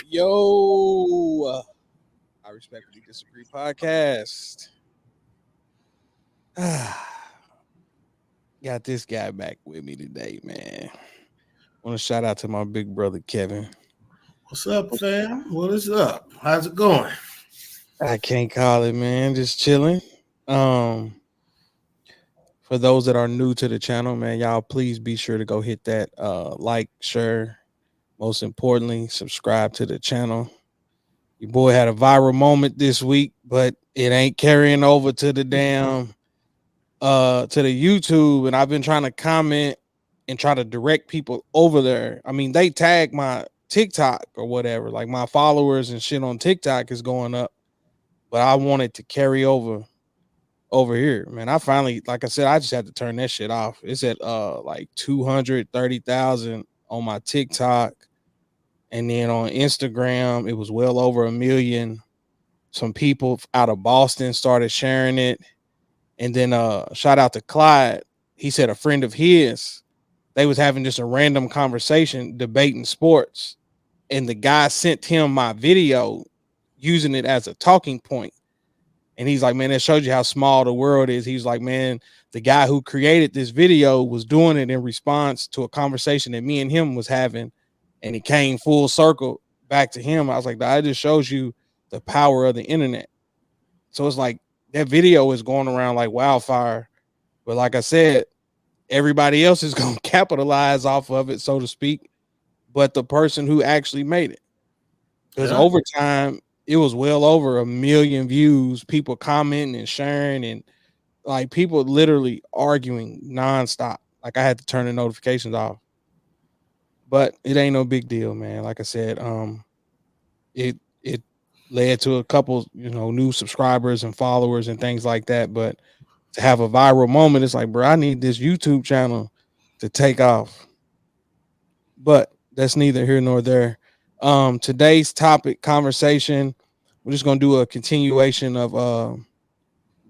Yo, I respectfully disagree podcast. Got this guy back with me today, man. Want to shout out to my big brother Kevin. What's up, fam? What is up? How's it going? I can't call it, man. Just chilling. Um, for those that are new to the channel, man, y'all please be sure to go hit that like, share. Most importantly, subscribe to the channel. Your boy had a viral moment this week, but it ain't carrying over to the damn to the YouTube, and I've been trying to comment and try to direct people over there. I mean, they tag my TikTok or whatever, like my followers and shit on TikTok is going up, but I wanted to carry over here, man. I finally, like I said, I just had to turn that shit off. It's at like 230,000 on my TikTok, and then on Instagram it was well over 1 million. Some people out of Boston started sharing it. And then shout out to Clyde. He said a friend of his, they was having just a random conversation debating sports. And the guy sent him my video using it as a talking point. And he's like, man, that shows you how small the world is. He's like, man, the guy who created this video was doing it in response to a conversation that me and him was having. And it came full circle back to him. I was like, that just shows you the power of the internet. So it's like that video is going around like wildfire. But like I said, everybody else is going to capitalize off of it, so to speak. But the person who actually made it, because over time, it was well over 1 million views, people commenting and sharing, and like people literally arguing nonstop. Like I had to turn the notifications off. But it ain't no big deal, man. Like I said, it led to a couple, new subscribers and followers and things like that. But to have a viral moment, it's like, bro, I need this YouTube channel to take off. But that's neither here nor there. Today's topic conversation, we're just gonna do a continuation of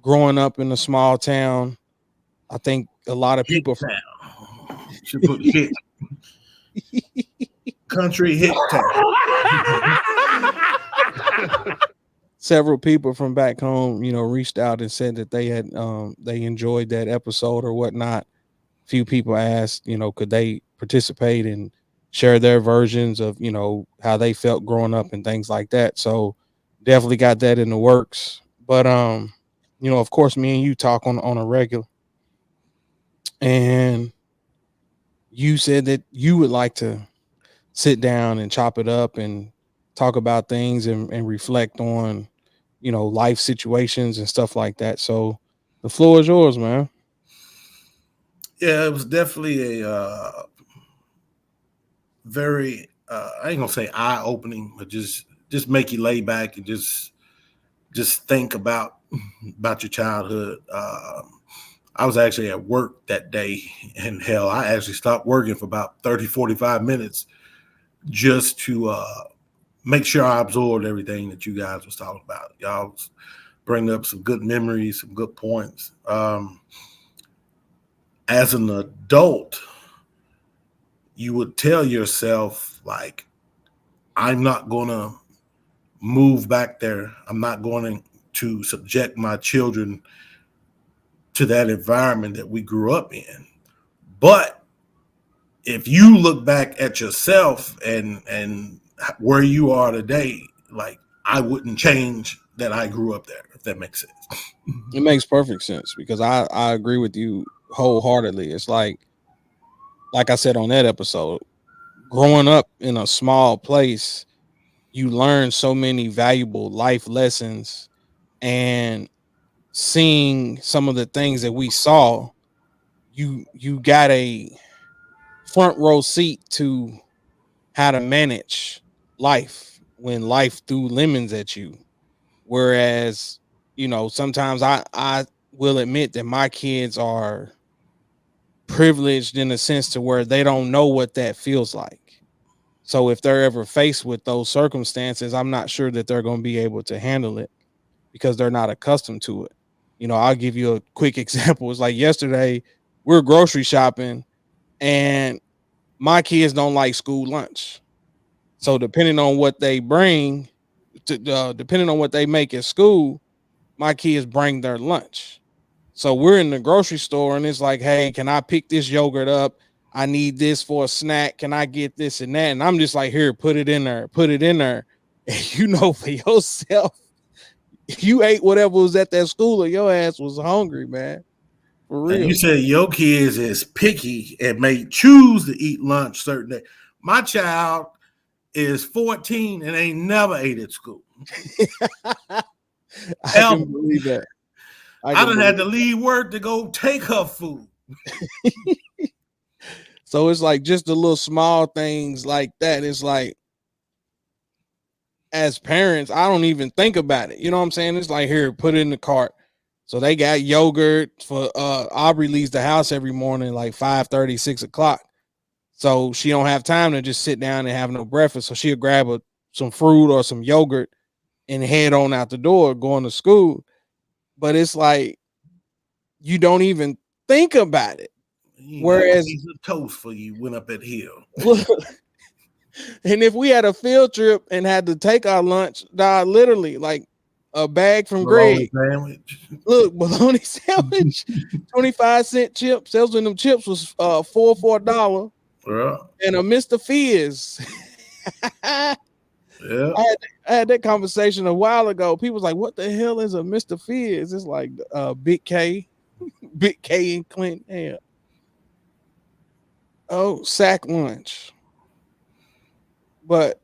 growing up in a small town. I think a lot of Hit people town. Should put hit. Country hit town. several people from back home, reached out and said that they enjoyed that episode or whatnot. Few people asked, could they participate and share their versions of, how they felt growing up and things like that. So definitely got that in the works. But of course me and you talk on a regular. And you said that you would like to sit down and chop it up and talk about things and reflect on, life situations and stuff like that. So the floor is yours, man. Yeah, it was definitely a very I ain't gonna say eye opening, but just make you lay back and just think about your childhood. I was actually at work that day, and hell, I actually stopped working for about 30, 45 minutes just to make sure I absorbed everything that you guys was talking about. Y'all was bringing up some good memories, some good points. As an adult, you would tell yourself, like, I'm not going to move back there. I'm not going to subject my children to that environment that we grew up in. But if you look back at yourself and where you are today, like, I wouldn't change that I grew up there, if that makes sense. It makes perfect sense because I agree with you wholeheartedly. It's like I said on that episode, growing up in a small place, you learn so many valuable life lessons, and seeing some of the things that we saw, you got a front row seat to how to manage life when life threw lemons at you. Whereas, sometimes I will admit that my kids are privileged in a sense to where they don't know what that feels like. So if they're ever faced with those circumstances, I'm not sure that they're going to be able to handle it because they're not accustomed to it. I'll give you a quick example. It's like yesterday, we're grocery shopping, and My kids don't like school lunch. So depending on what they bring, depending on what they make at school, my kids bring their lunch. So we're in the grocery store and it's like, hey, can I pick this yogurt up? I need this for a snack. Can I get this and that? And I'm just like, here, put it in there, put it in there. And you know for yourself, you ate whatever was at that school or your ass was hungry, man. For And real. you said your kids is picky and may choose to eat lunch certain day. My child is 14 and ain't never ate at school. I can believe that. I done had to leave work to go take her food. So it's like just the little small things like that. It's like, as parents, I don't even think about it. You know what I'm saying? It's like, here, put it in the cart. So they got yogurt for Aubrey leaves the house every morning like 5:30, 6 o'clock. So she don't have time to just sit down and have no breakfast. So she'll grab some fruit or some yogurt and head on out the door going to school. But it's like you don't even think about it. Whereas piece of toast for you went up that hill. And if we had a field trip and had to take our lunch, literally like a bag from Greg. Look, bologna sandwich, 25-cent chips. Those when them chips was $4 for $1. Yeah. And a Mr. Fizz. Yeah. I had that conversation a while ago. People was like, what the hell is a Mr. Fizz? It's like Big K. Big K and Clinton. Yeah. Oh, sack lunch. But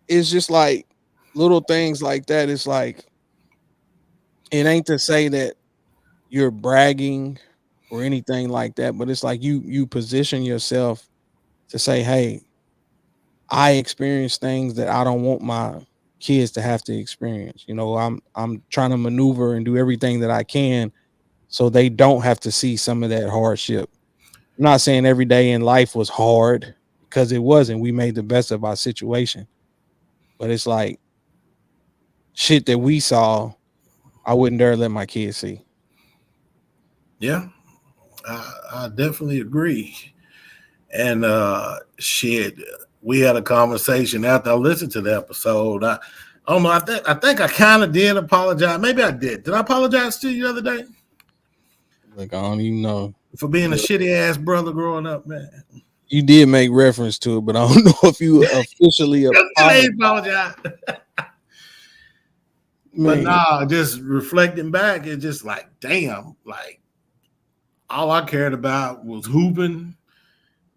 it's just like little things like that. It's like, it ain't to say that you're bragging or anything like that, but it's like you position yourself to say, hey, I experience things that I don't want my kids to have to experience. You know, I'm trying to maneuver and do everything that I can so they don't have to see some of that hardship. I'm not saying every day in life was hard, because it wasn't. We made the best of our situation. But it's like shit that we saw, I wouldn't dare let my kids see. Yeah, I definitely agree. And shit, we had a conversation after I listened to the episode. I don't know. I think I kind of did apologize. Maybe I did. Did I apologize to you the other day? Like, I don't even know. For being a shitty ass brother growing up, man. You did make reference to it, but I don't know if you officially apologized. But nah, just reflecting back, it's just like, damn, like all I cared about was hooping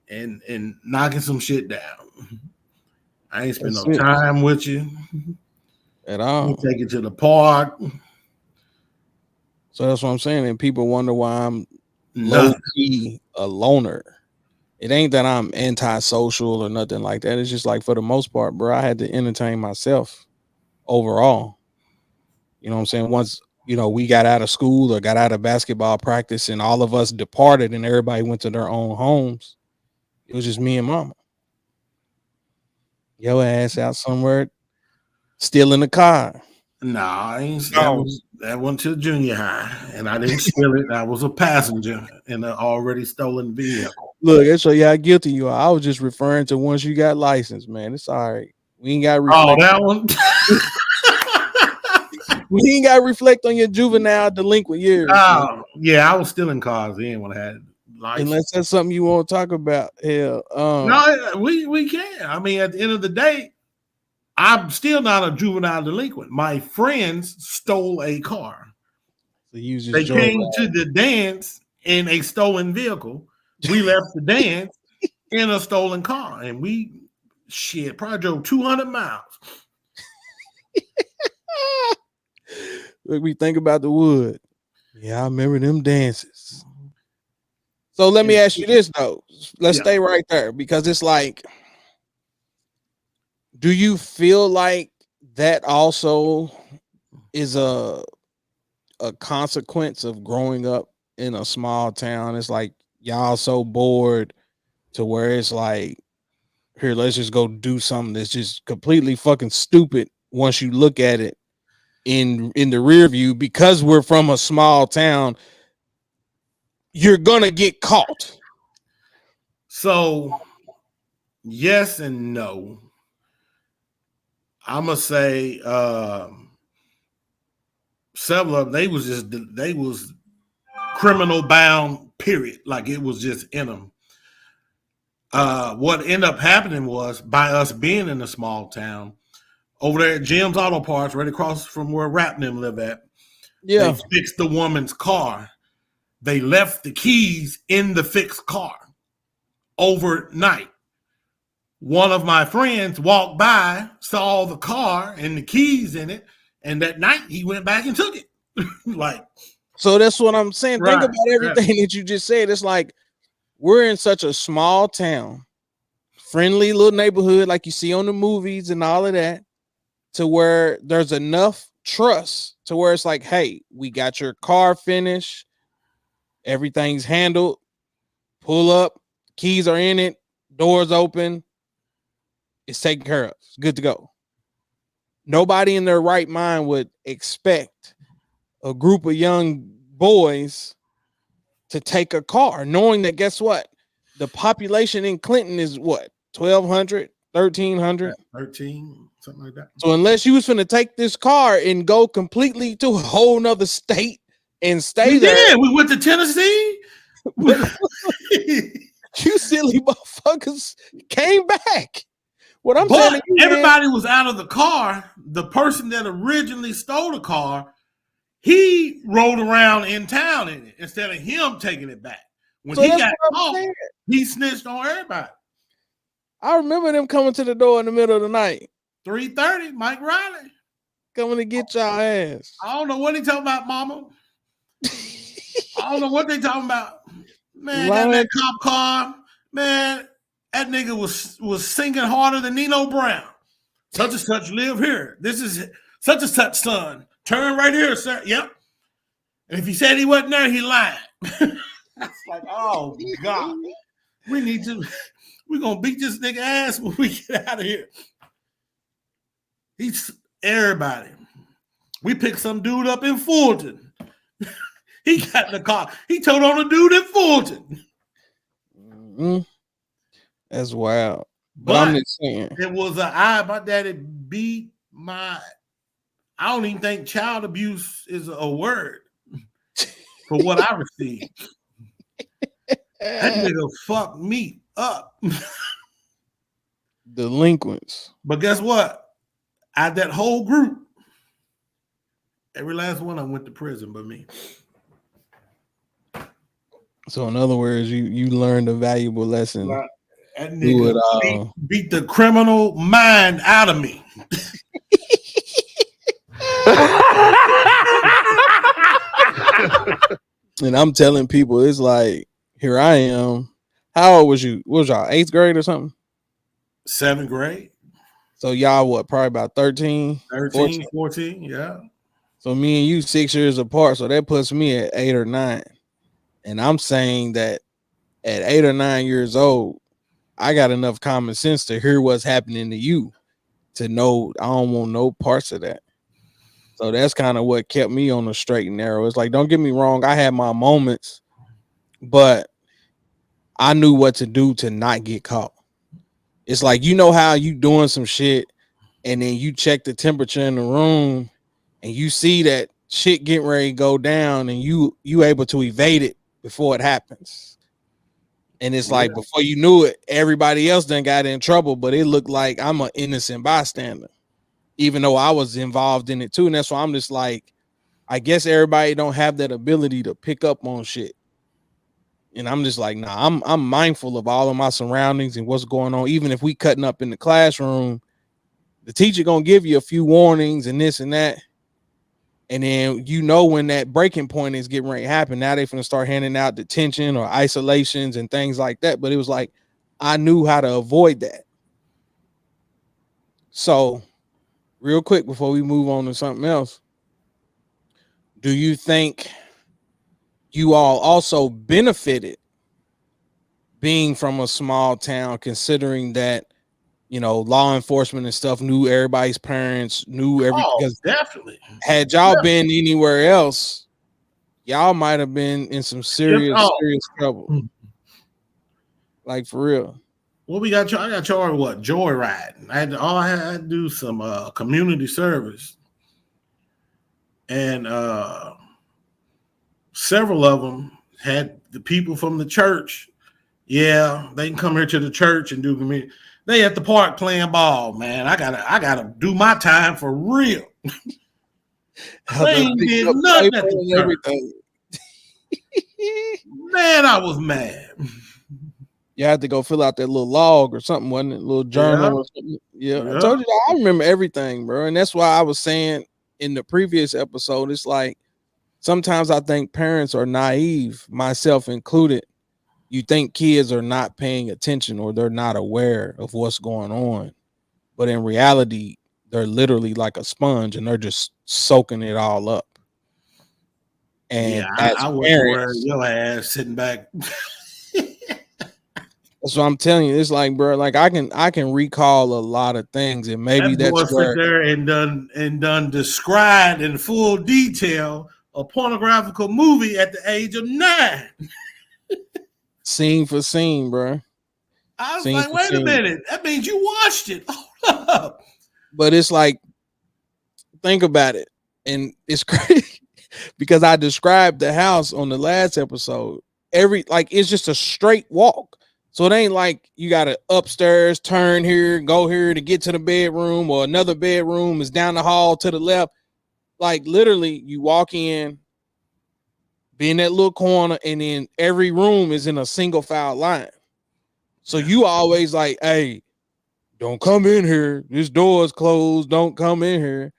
and knocking some shit down. I ain't spend no time with you at all. Take you to the park. So that's what I'm saying. And people wonder why I'm low key a loner. It ain't that I'm antisocial or nothing like that. It's just like, for the most part, bro, I had to entertain myself overall. You know what I'm saying? Once, you know, we got out of school or got out of basketball practice and all of us departed and everybody went to their own homes, it was just me and mama. Your ass out somewhere still in the car. Nah, that went to junior high, and I didn't steal it. I was a passenger in an already stolen vehicle. Look, that's show you how guilty you are. I was just referring to once you got licensed, man. It's all right. We ain't got to reflect. Oh, that one. We ain't got to reflect on your juvenile delinquent years. Yeah, I was stealing cars then when I had license. Unless that's something you want to talk about. Hell, no, we can. I mean, at the end of the day, I'm still not a juvenile delinquent. My friends stole a car. So they came to the dance in a stolen vehicle. We left the dance in a stolen car, and we probably drove 200 miles. Look, we think about the wood. Yeah, I remember them dances. So let me ask you this though. Let's stay right there, because it's like, do you feel like that also is a consequence of growing up in a small town? It's like y'all so bored to where it's like, here, let's just go do something that's just completely fucking stupid once you look at it in the rear view, because we're from a small town. You're gonna get caught. So Yes and no. I'm gonna say several of them, they was criminal bound, period. Like it was just in them. What ended up happening was by us being in a small town, over there at Jim's Auto Parts, right across from where Rapnam live at, they fixed the woman's car. They left the keys in the fixed car overnight. One of my friends walked by, saw the car and the keys in it, and that night he went back and took it. Like, so that's what I'm saying. Think about everything that you just said. It's like we're in such a small town, friendly little neighborhood like you see on the movies and all of that, to where there's enough trust to where it's like, hey, we got your car finished, everything's handled, pull up, keys are in it, doors open, it's taken care of, it's good to go. Nobody in their right mind would expect a group of young boys to take a car, knowing that, guess what? The population in Clinton is what? 1,200, 1,300? 13, something like that. So unless you was going to take this car and go completely to a whole nother state and stay there. We went to Tennessee. You silly motherfuckers came back. What I'm saying, everybody was out of the car. The person that originally stole the car, he rode around in town in it instead of him taking it back. When he got caught, he snitched on everybody. I remember them coming to the door in the middle of the night. 3:30, Mike Riley coming to get y'all ass. I don't know what he talking about, mama. I don't know what they talking about. Man, got that cop car. Man, that nigga was singing harder than Nino Brown. Such and such live here. This is such and such son. Turn right here, sir. Yep. And if he said he wasn't there, he lied. It's like, oh God. We're gonna beat this nigga ass when we get out of here. He's everybody. We picked some dude up in Fulton. He got in the car. He told on a dude in Fulton. Mm-hmm. That's wild. But I'm just saying. It was my daddy beat my. I don't even think child abuse is a word for what I received. That nigga fucked me up. Delinquents. But guess what? Out that whole group, every last one of them went to prison but me. So in other words, you learned a valuable lesson. That nigga beat the criminal mind out of me. And I'm telling people, it's like, here I am. How old was you? What was y'all, 8th grade or something? 7th grade. So y'all what, probably about 13? 14, yeah. So me and you 6 years apart. So that puts me at 8 or 9. And I'm saying that at 8 or 9 years old, I got enough common sense to hear what's happening to you, to know I don't want no parts of that. So that's kind of what kept me on the straight and narrow. It's like, don't get me wrong, I had my moments, but I knew what to do to not get caught. It's like, you know how you doing some shit and then you check the temperature in the room and you see that shit getting ready to go down and you able to evade it before it happens. And it's like, before you knew it, everybody else done got in trouble, but it looked like I'm an innocent bystander, even though I was involved in it too. And that's why I'm just like, I guess everybody don't have that ability to pick up on shit. And I'm just like, nah, I'm mindful of all of my surroundings and what's going on. Even if we cutting up in the classroom, the teacher gonna give you a few warnings and this and that. And then you know when that breaking point is getting ready to happen. Now they finna start handing out detention or isolations and things like that. But it was like, I knew how to avoid that. So real quick before we move on to something else, do you think you all also benefited being from a small town, considering that, you know, law enforcement and stuff knew everybody's parents, knew everything? Because definitely. Had y'all been anywhere else, y'all might have been in some serious trouble. Like, for real. What we got? I got charged what? Joyriding. I had to do some community service, and several of them had the people from the church. Yeah, they can come here to the church and do community. They at the park playing ball, man. I gotta do my time for real. They ain't did nothing at the church. Man, I was mad. You had to go fill out that little log or something, wasn't it? A little journal or something. Yeah. I told you that I remember everything, bro. And that's why I was saying in the previous episode, it's like sometimes I think parents are naive, myself included. You think kids are not paying attention or they're not aware of what's going on. But in reality, they're literally like a sponge and they're just soaking it all up. And I was wearing your ass sitting back. That's what I'm telling you. It's like, bro, like I can recall a lot of things, and maybe that's where there and done described in full detail a pornographical movie at the age of 9. Scene for scene, bro. I was like, wait a minute. That means you watched it. Hold up. But it's like, think about it. And it's crazy because I described the house on the last episode. It's just a straight walk. So it ain't like you got to upstairs, turn here, go here to get to the bedroom, or another bedroom is down the hall to the left. Like literally you walk in, be in that little corner, and then every room is in a single file line. So you always like, hey, don't come in here. This door is closed. Don't come in here.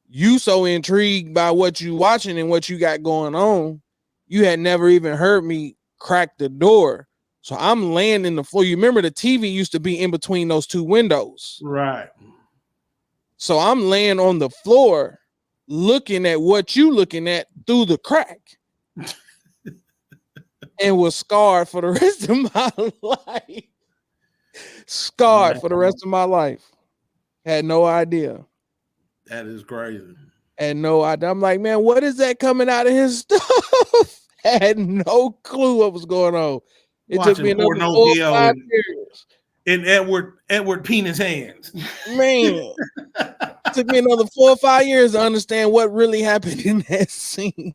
You so intrigued by what you watching and what you got going on, you had never even heard me crack the door. So I'm laying in the floor. You remember the TV used to be in between those two windows. Right. So I'm laying on the floor looking at what you looking at through the crack. And was scarred for the rest of my life. Scarred for the rest of my life. Had no idea. That is crazy. Had no idea. I'm like, man, what is that coming out of his stuff? Had no clue what was going on. It took me another 4 or 5 years. In Edward Penis hands. Man. It took me another 4 or 5 years to understand what really happened in that scene.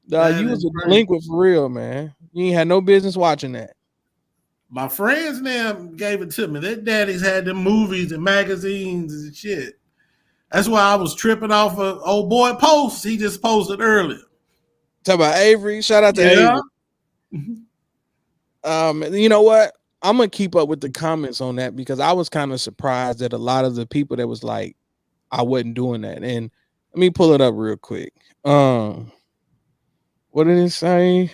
You was a delinquent for real, man. You ain't had no business watching that. My friends now gave it to me. Their daddies had them movies and magazines and shit. That's why I was tripping off of old boy posts. He just posted earlier. Talk about Avery. Shout out to Avery. You know what? I'm gonna keep up with the comments on that because I was kind of surprised that a lot of the people that was like, I wasn't doing that. And let me pull it up real quick. What did it say?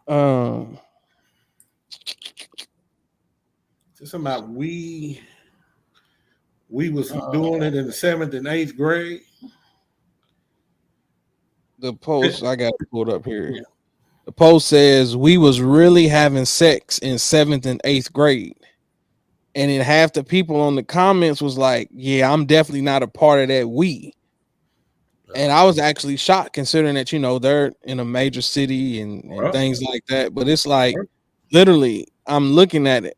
Something about we was doing it in the 7th and 8th grade. The post I got it pulled up here. The post says we was really having sex in 7th and 8th grade. And then half the people on the comments was like, yeah, I'm definitely not a part of that we. And I was actually shocked considering that, they're in a major city and things like that. But it's like, literally, I'm looking at it.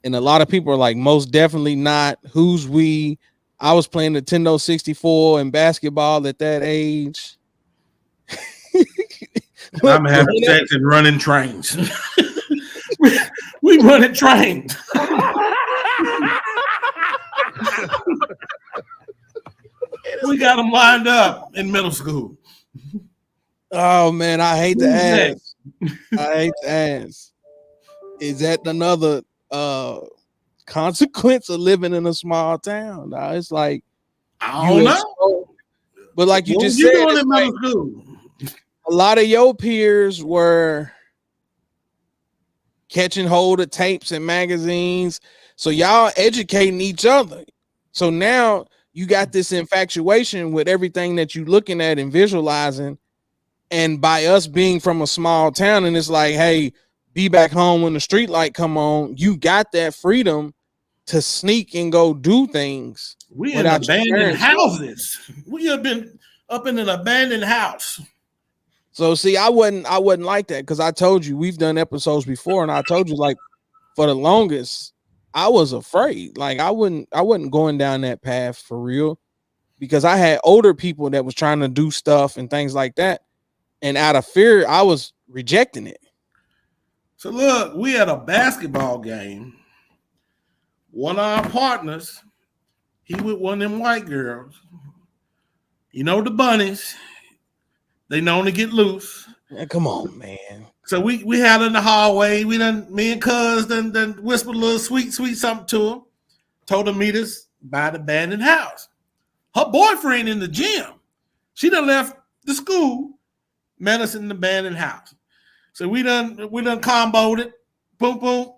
And a lot of people are like, most definitely not. Who's we? I was playing Nintendo 64 and basketball at that age. I'm having sex and running trains. we running trains. We got them lined up in middle school. Oh man, I hate to ask. Is that another consequence of living in a small town? Now, it's like I don't know. But like you just said, in middle school? A lot of your peers were catching hold of tapes and magazines. So y'all educating each other. So now you got this infatuation with everything that you're looking at and visualizing. And by us being from a small town, and it's like, hey, be back home when the street light come on, you got that freedom to sneak and go do things. We in abandoned houses. We have been up in an abandoned house. So see, I wasn't like that because I told you we've done episodes before, and I told you like for the longest, I was afraid. Like I wasn't going down that path for real because I had older people that was trying to do stuff and things like that. And out of fear, I was rejecting it. So look, we had a basketball game. One of our partners, he with one of them white girls. You know the bunnies. They known to get loose. Man, come on, man. So we had in the hallway. Me and Cuz done whispered a little sweet something to him. Told him meet us by the abandoned house. Her boyfriend in the gym. She done left the school, met us in the abandoned house. So we done comboed it. Boom, boom.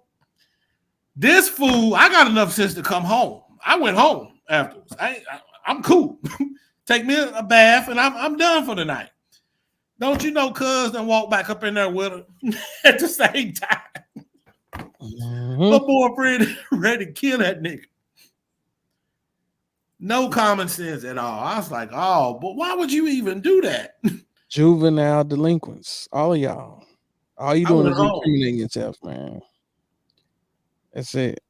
This fool, I got enough sense to come home. I went home afterwards. I'm cool. Take me a bath and I'm done for the night. Don't you know Cuz done walk back up in there with her at the same time. Her boyfriend ready to kill that nigga. No common sense at all. I was like, oh, but why would you even do that? Juvenile delinquents, all of y'all. All you doing is incriminating yourself, man. That's it.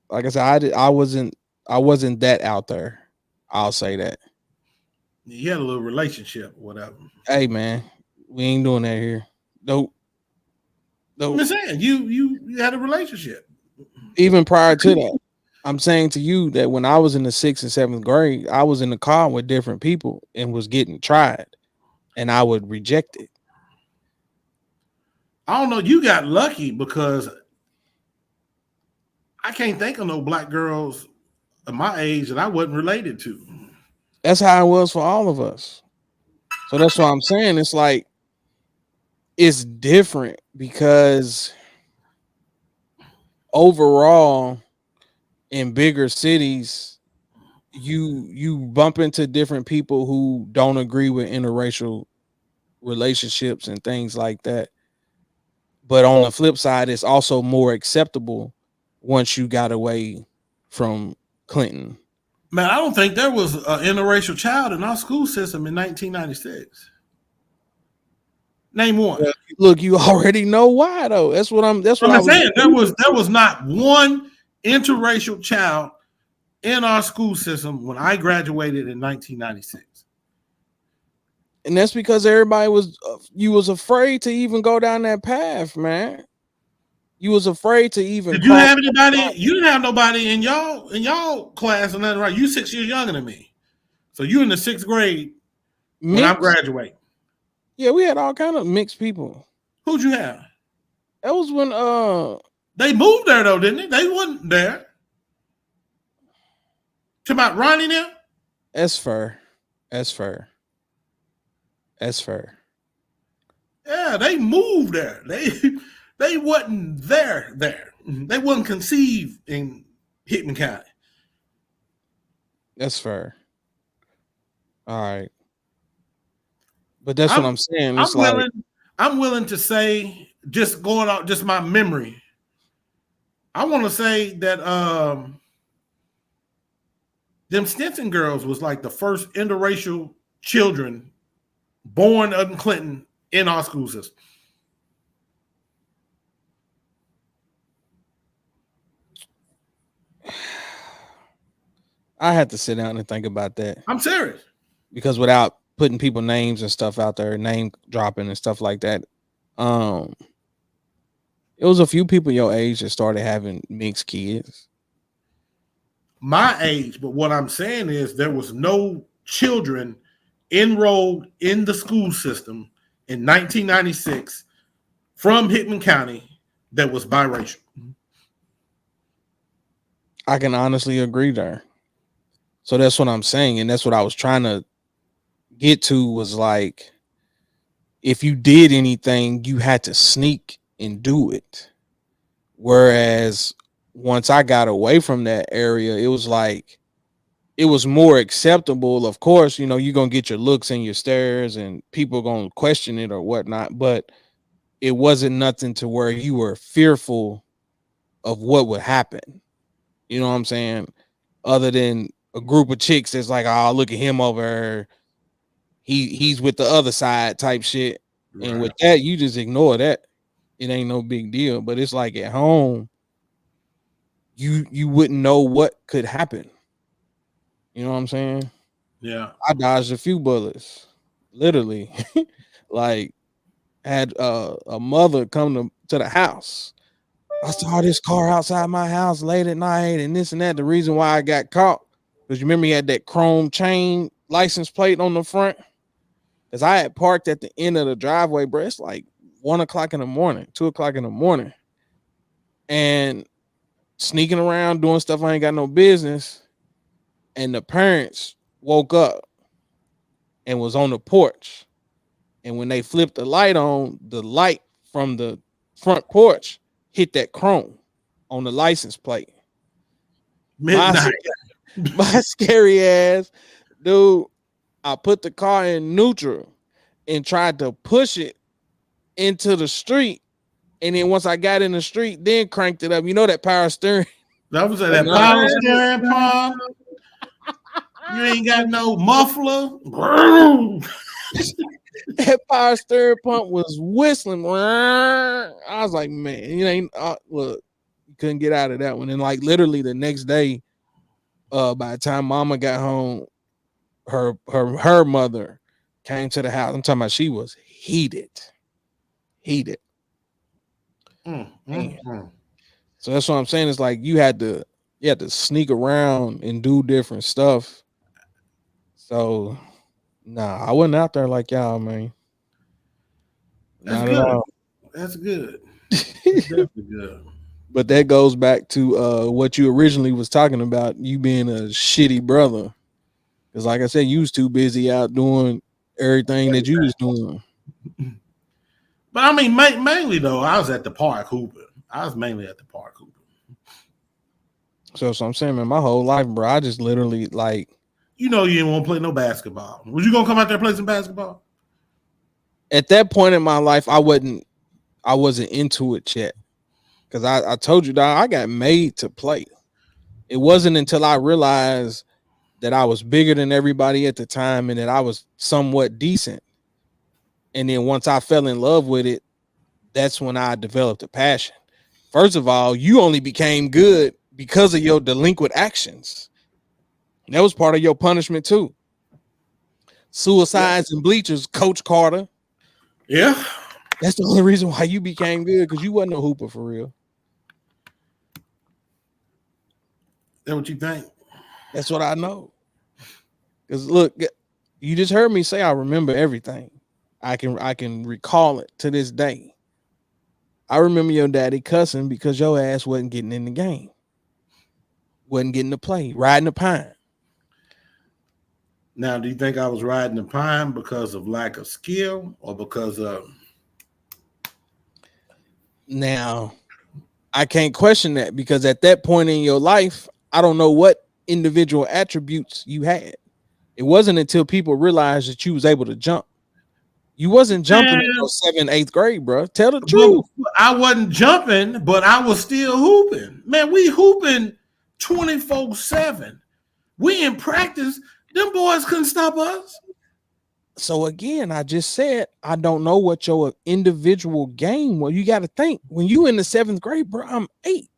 Like I said, I wasn't that out there. I'll say that. You had a little relationship, whatever. Hey, man, we ain't doing that here. Nope. I'm saying you had a relationship. Even prior to that, I'm saying to you that when I was in the 6th and 7th grade, I was in the car with different people and was getting tried, and I would reject it. I don't know. You got lucky because I can't think of no black girls of my age that I wasn't related to. That's how it was for all of us. So that's why I'm saying it's like it's different because overall in bigger cities you bump into different people who don't agree with interracial relationships and things like that. But on the flip side, it's also more acceptable once you got away from Clinton. Man, I don't think there was an interracial child in our school system in 1996. Name one. Look, you already know why though. That's what I'm saying. There was not one interracial child in our school system when I graduated in 1996. And that's because everybody was afraid to even go down that path, man. You was afraid to even. Did you have anybody? You didn't have nobody in y'all class or nothing, right? You 6 years younger than me, so you in the 6th grade when I'm graduating. Yeah, we had all kind of mixed people. Who'd you have? That was when they moved there though, didn't they? They wasn't there. Talking about Ronnie now? That's fair. Yeah, they moved there. They wasn't there. They wasn't conceived in Hickman County. That's fair. All right. But that's what I'm saying. It's I'm willing to say, just going out, just my memory. I want to say that them Stinson girls was like the first interracial children born in Clinton in our school system. I had to sit down and think about that. I'm serious. Because without putting people names and stuff out there, name dropping and stuff like that, it was a few people your age that started having mixed kids. My age, but what I'm saying is there was no children enrolled in the school system in 1996 from Hickman County that was biracial. I can honestly agree there. So that's what I'm saying, and that's what I was trying to get to was like, if you did anything, you had to sneak and do it. Whereas once I got away from that area, it was like it was more acceptable. Of course, you know, you're gonna get your looks and your stares and people gonna question it or whatnot, but it wasn't nothing to where you were fearful of what would happen. You know what I'm saying? Other than a group of chicks that's like, oh, look at him over there. He's with the other side type shit. Right. And with that, you just ignore that. It ain't no big deal. But it's like at home, you wouldn't know what could happen. You know what I'm saying? Yeah. I dodged a few bullets, literally. Like had a mother come to the house. I saw this car outside my house late at night, and this and that. The reason why I got caught because you remember he had that chrome chain license plate on the front. Because I had parked at the end of the driveway, bro. It's like 1 o'clock in the morning, 2 o'clock in the morning, and sneaking around doing stuff I ain't got no business. And the parents woke up and was on the porch. And when they flipped the light on, the light from the front porch hit that chrome on the license plate. Midnight. My scary ass, dude. I put the car in neutral and tried to push it into the street. And then once I got in the street, then cranked it up. You know that power steering. That was that power steering pump. You ain't got no muffler. That power steering pump was whistling. I was like, man, you ain't look, you couldn't get out of that one. And like literally the next day, by the time mama got home, her mother came to the house. I'm talking about she was heated. So that's what I'm saying. It's like you had to sneak around and do different stuff. So nah, I wasn't out there like y'all, man. That's Not good. at all. That's good. Definitely good. But that goes back to what you originally was talking about, you being a shitty brother. Because like I said, you was too busy out doing everything that you was doing. But I mean, mainly though, I was at the park hooping. I was mainly at the park hooping. So I'm saying, man, my whole life, bro, I just literally like. You know, you didn't want to play no basketball. Was you gonna come out there and play some basketball? At that point in my life, I wasn't into it yet. Because I told you, dog, I got made to play. It wasn't until I realized that I was bigger than everybody at the time and that I was somewhat decent. And then once I fell in love with it, that's when I developed a passion. First of all, you only became good because of your delinquent actions. That was part of your punishment too. Suicides and bleachers, Coach Carter. Yeah. That's the only reason why you became good, because you wasn't a hooper for real. That what you think? That's what I know. Because look, you just heard me say I remember everything. I can recall it to this day. I remember your daddy cussing because your ass wasn't getting in the game. Wasn't getting to play, riding the pine. Now, do you think I was riding the pine because of lack of skill or because of... Now, I can't question that, because at that point in your life, I don't know what individual attributes you had. It wasn't until people realized that you was able to jump. You wasn't jumping in your 7th, 8th grade, bro. Tell the truth. I wasn't jumping, but I was still hooping. Man, we hooping 24/7. We in practice. Them boys couldn't stop us. So again, I just said I don't know what your individual game was. You got to think, when you in the 7th grade, bro, I'm 8.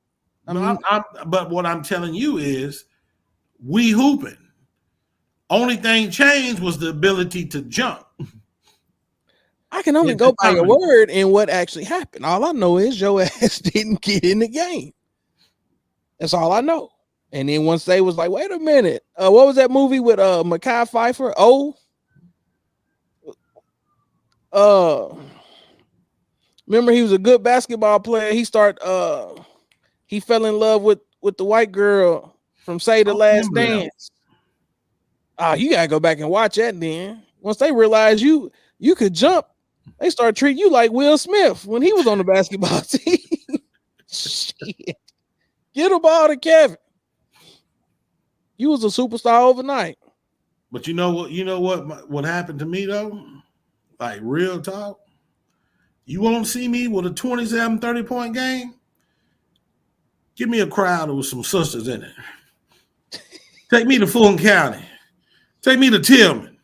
But what I'm telling you is, we hooping. Only thing changed was the ability to jump. I can only go by your word and what actually happened. All I know is your ass didn't get in the game. That's all I know. And then once they was like, wait a minute, what was that movie with Mekhi Phifer? Remember, he was a good basketball player. He fell in love with the white girl from Say the Last Dance. You gotta go back and watch that. Then once they realized you could jump, they start treating you like Will Smith when he was on the basketball team. Shit. Get a ball to Kevin. You was a superstar overnight. But you know what happened to me though? Like, real talk. You won't see me with a 27, 30-point game? Give me a crowd with some sisters in it. Take me to Fulton County. Take me to Tillman.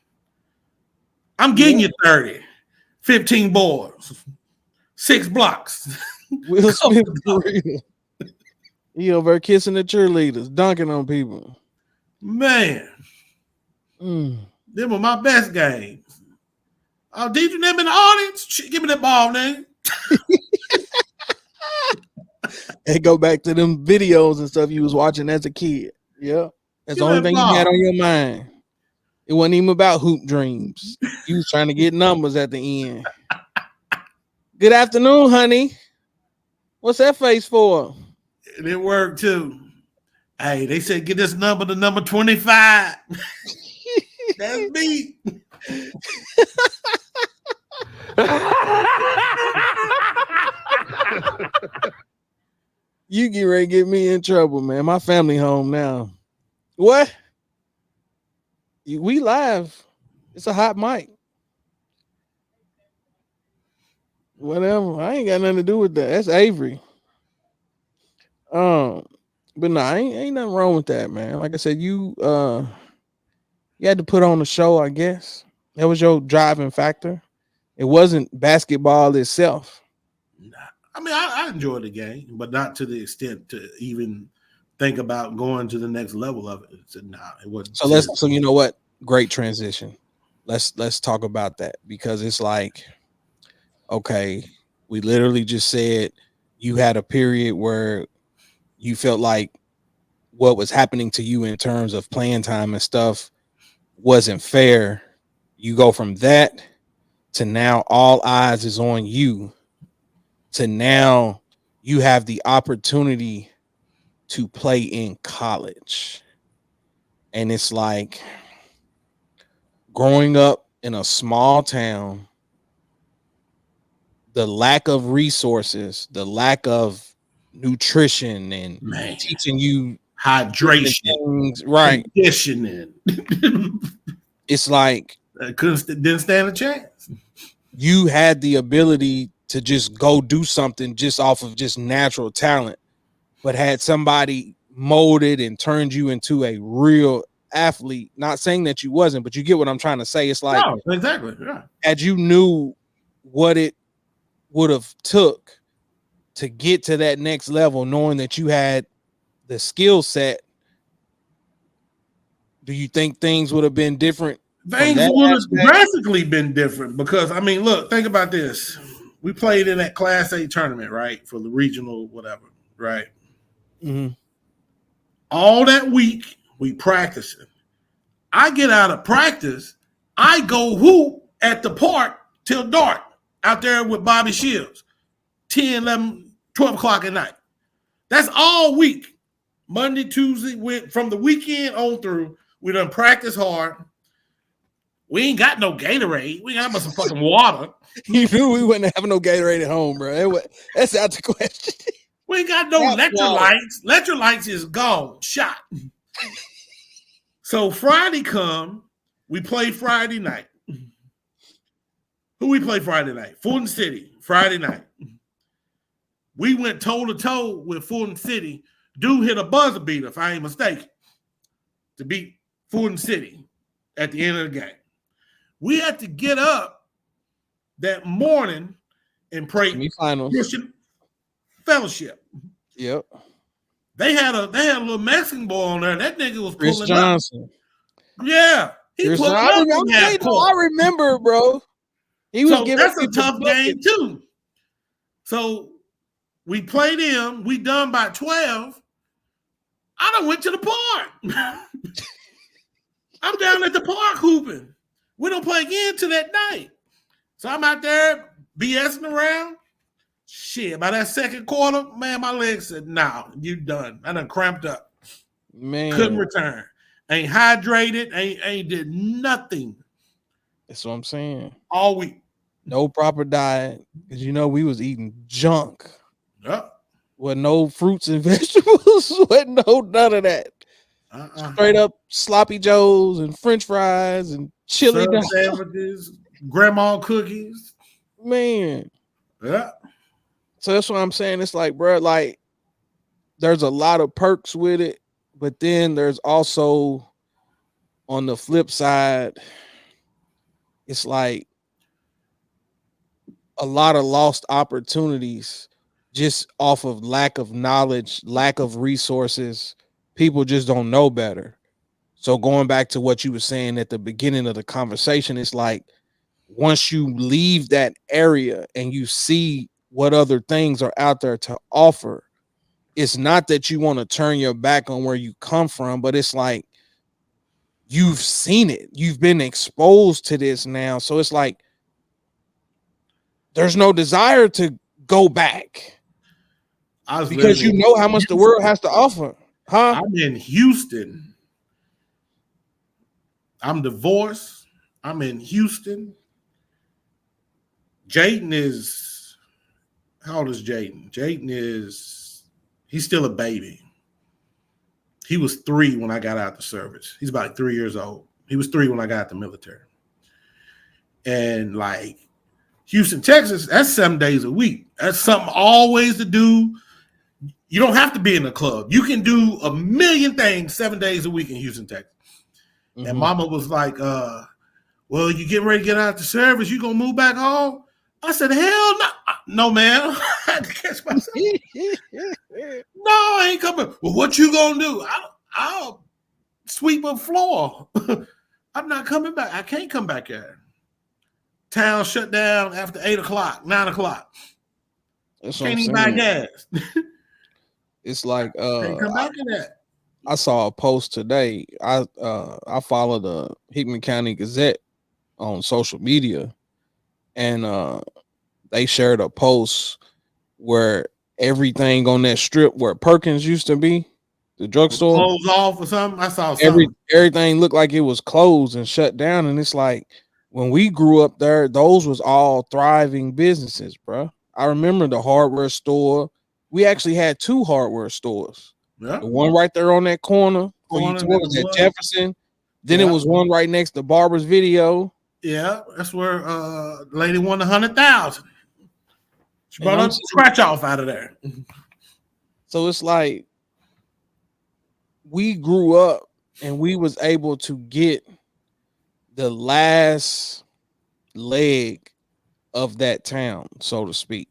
I'm getting you 30, 15 boards, 6 blocks. Will Smith for real. He over there kissing the cheerleaders, dunking on people. Man, them were my best games. Oh, did you never in the audience? Give me that ball, nigga. And go back to them videos and stuff you was watching as a kid. Yeah. That's the only thing you had on your mind. It wasn't even about hoop dreams. You was trying to get numbers at the end. Good afternoon, honey. What's that face for? And it worked too. Hey, they said get this number to number 25. That's me. You get ready to get me in trouble, man. My family home now. What? We live. It's a hot mic. Whatever. I ain't got nothing to do with that. That's Avery. But no, ain't nothing wrong with that, man. Like I said, you had to put on the show, I guess. That was your driving factor. It wasn't basketball itself. I mean, I enjoyed the game, but not to the extent to even think about going to the next level of it. So, nah, it wasn't. So you know what? Great transition. Let's talk about that, because it's like, okay, we literally just said you had a period where you felt like what was happening to you in terms of playing time and stuff wasn't fair. You go from that to now all eyes is on you, to now you have the opportunity to play in college. And it's like growing up in a small town, the lack of resources, the lack of nutrition and teaching you hydration, things, right? Conditioning. It's like didn't stand a chance. You had the ability to just go do something just off of just natural talent, but had somebody molded and turned you into a real athlete. Not saying that you wasn't, but you get what I'm trying to say. It's like, no, exactly. Yeah. As you knew what it would have took to get to that next level, knowing that you had the skill set, do you think things would have been different? Things would have drastically been different, because I mean, look, think about this. We played in that Class A tournament, right? For the regional, whatever, right? Mm-hmm. All that week, we practicing. I get out of practice, I go hoop at the park till dark out there with Bobby Shields, 10, 11, 12 o'clock at night. That's all week. Monday, Tuesday, went from the weekend on through. We done practice hard. We ain't got no Gatorade. We got some fucking water. You knew we wouldn't have no Gatorade at home, bro. That's out the question. We ain't got no electrolytes. Electrolytes is gone, shot. So Friday come, we play Friday night. Who we play Friday night? Fulton City, Friday night. We went toe-to-toe with Fulton City. Dude hit a buzzer beater, if I ain't mistaken, to beat Fulton City at the end of the game. We had to get up that morning and pray Christian Fellowship. Yep. They had a little Mexican boy on there. That nigga was Chris pulling Johnson. Up. Yeah. He pulling up. I remember, bro. He was giving that's a tough game too. So we played him. We done by 12. I done went to the park. I'm down at the park hooping. We don't play again till that night. So I'm out there BSing around. Shit, by that second quarter, man, my legs said, "No, you done." I done cramped up. Man, couldn't return. Ain't hydrated. Ain't did nothing. That's what I'm saying. All week. No proper diet, because we was eating junk. Yep. With no fruits and vegetables. With none of that. Straight up sloppy joes and French fries and chili sandwiches, grandma cookies. Man. Yeah. So that's what I'm saying. It's like, bro, like there's a lot of perks with it, but then there's also on the flip side, it's like a lot of lost opportunities just off of lack of knowledge, lack of resources. People just don't know better. So going back to what you were saying at the beginning of the conversation, it's like once you leave that area and you see what other things are out there to offer, it's not that you want to turn your back on where you come from, but it's like you've seen it, you've been exposed to this now. So it's like there's no desire to go back I was because living you in know how much the world has to offer, huh? I'm in Houston. I'm divorced. I'm in Houston. Jaden is, how old is Jaden? He's still a baby. He was 3 when I got out the service. He's about 3 years old. He was 3 when I got out the military. And like Houston, Texas, that's 7 days a week. That's something always to do. You don't have to be in a club. You can do a million things 7 days a week in Houston, Texas. Mm-hmm. And mama was like, well, you getting ready to get out the service, you gonna move back home? I said, hell no. No, man. I had to catch myself. No, I ain't coming. Well, what you gonna do? I'll sweep a floor. I'm not coming back. I can't come back here. Town shut down after 8 o'clock, 9 o'clock. Can't even buy gas. It's like can't come back in that. I saw a post today. I follow the Hickman County Gazette on social media, and they shared a post where everything on that strip where Perkins used to be, the drugstore, closed off or something. I saw something. Everything looked like it was closed and shut down, and it's like when we grew up there, those was all thriving businesses, bro. I remember the hardware store. We actually had 2 hardware stores. Yeah. The one right there on that corner towards that Jefferson. Then it was one right next to Barber's Video. Yeah, that's where the lady won 100,000. She brought a scratch off out of there. So it's like we grew up and we was able to get the last leg of that town, so to speak.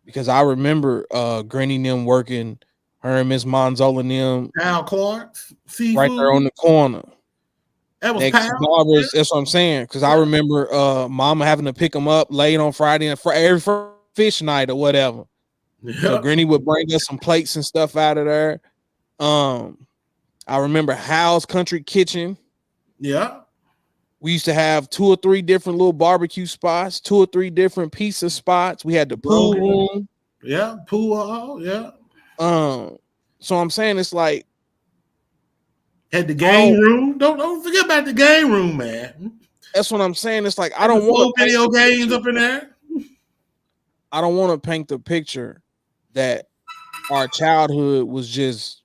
Because I remember Granny and them working, her and Miss Monzola and them. Al Clark's seafood. Right there on the corner. That was Barbers, that's what I'm saying. Because I remember Mama having to pick them up late on Friday and every fish night or whatever. Yep. So Granny would bring us some plates and stuff out of there. I remember Hal's Country Kitchen. Yeah. We used to have 2 or 3 different little barbecue spots, 2 or 3 different pizza spots. We had the pool room. Yeah, pool hall. Yeah. So I'm saying it's like had the game room. Don't forget about the game room, man. That's what I'm saying. It's like I don't want video games up in there. I don't want to paint the picture that our childhood was just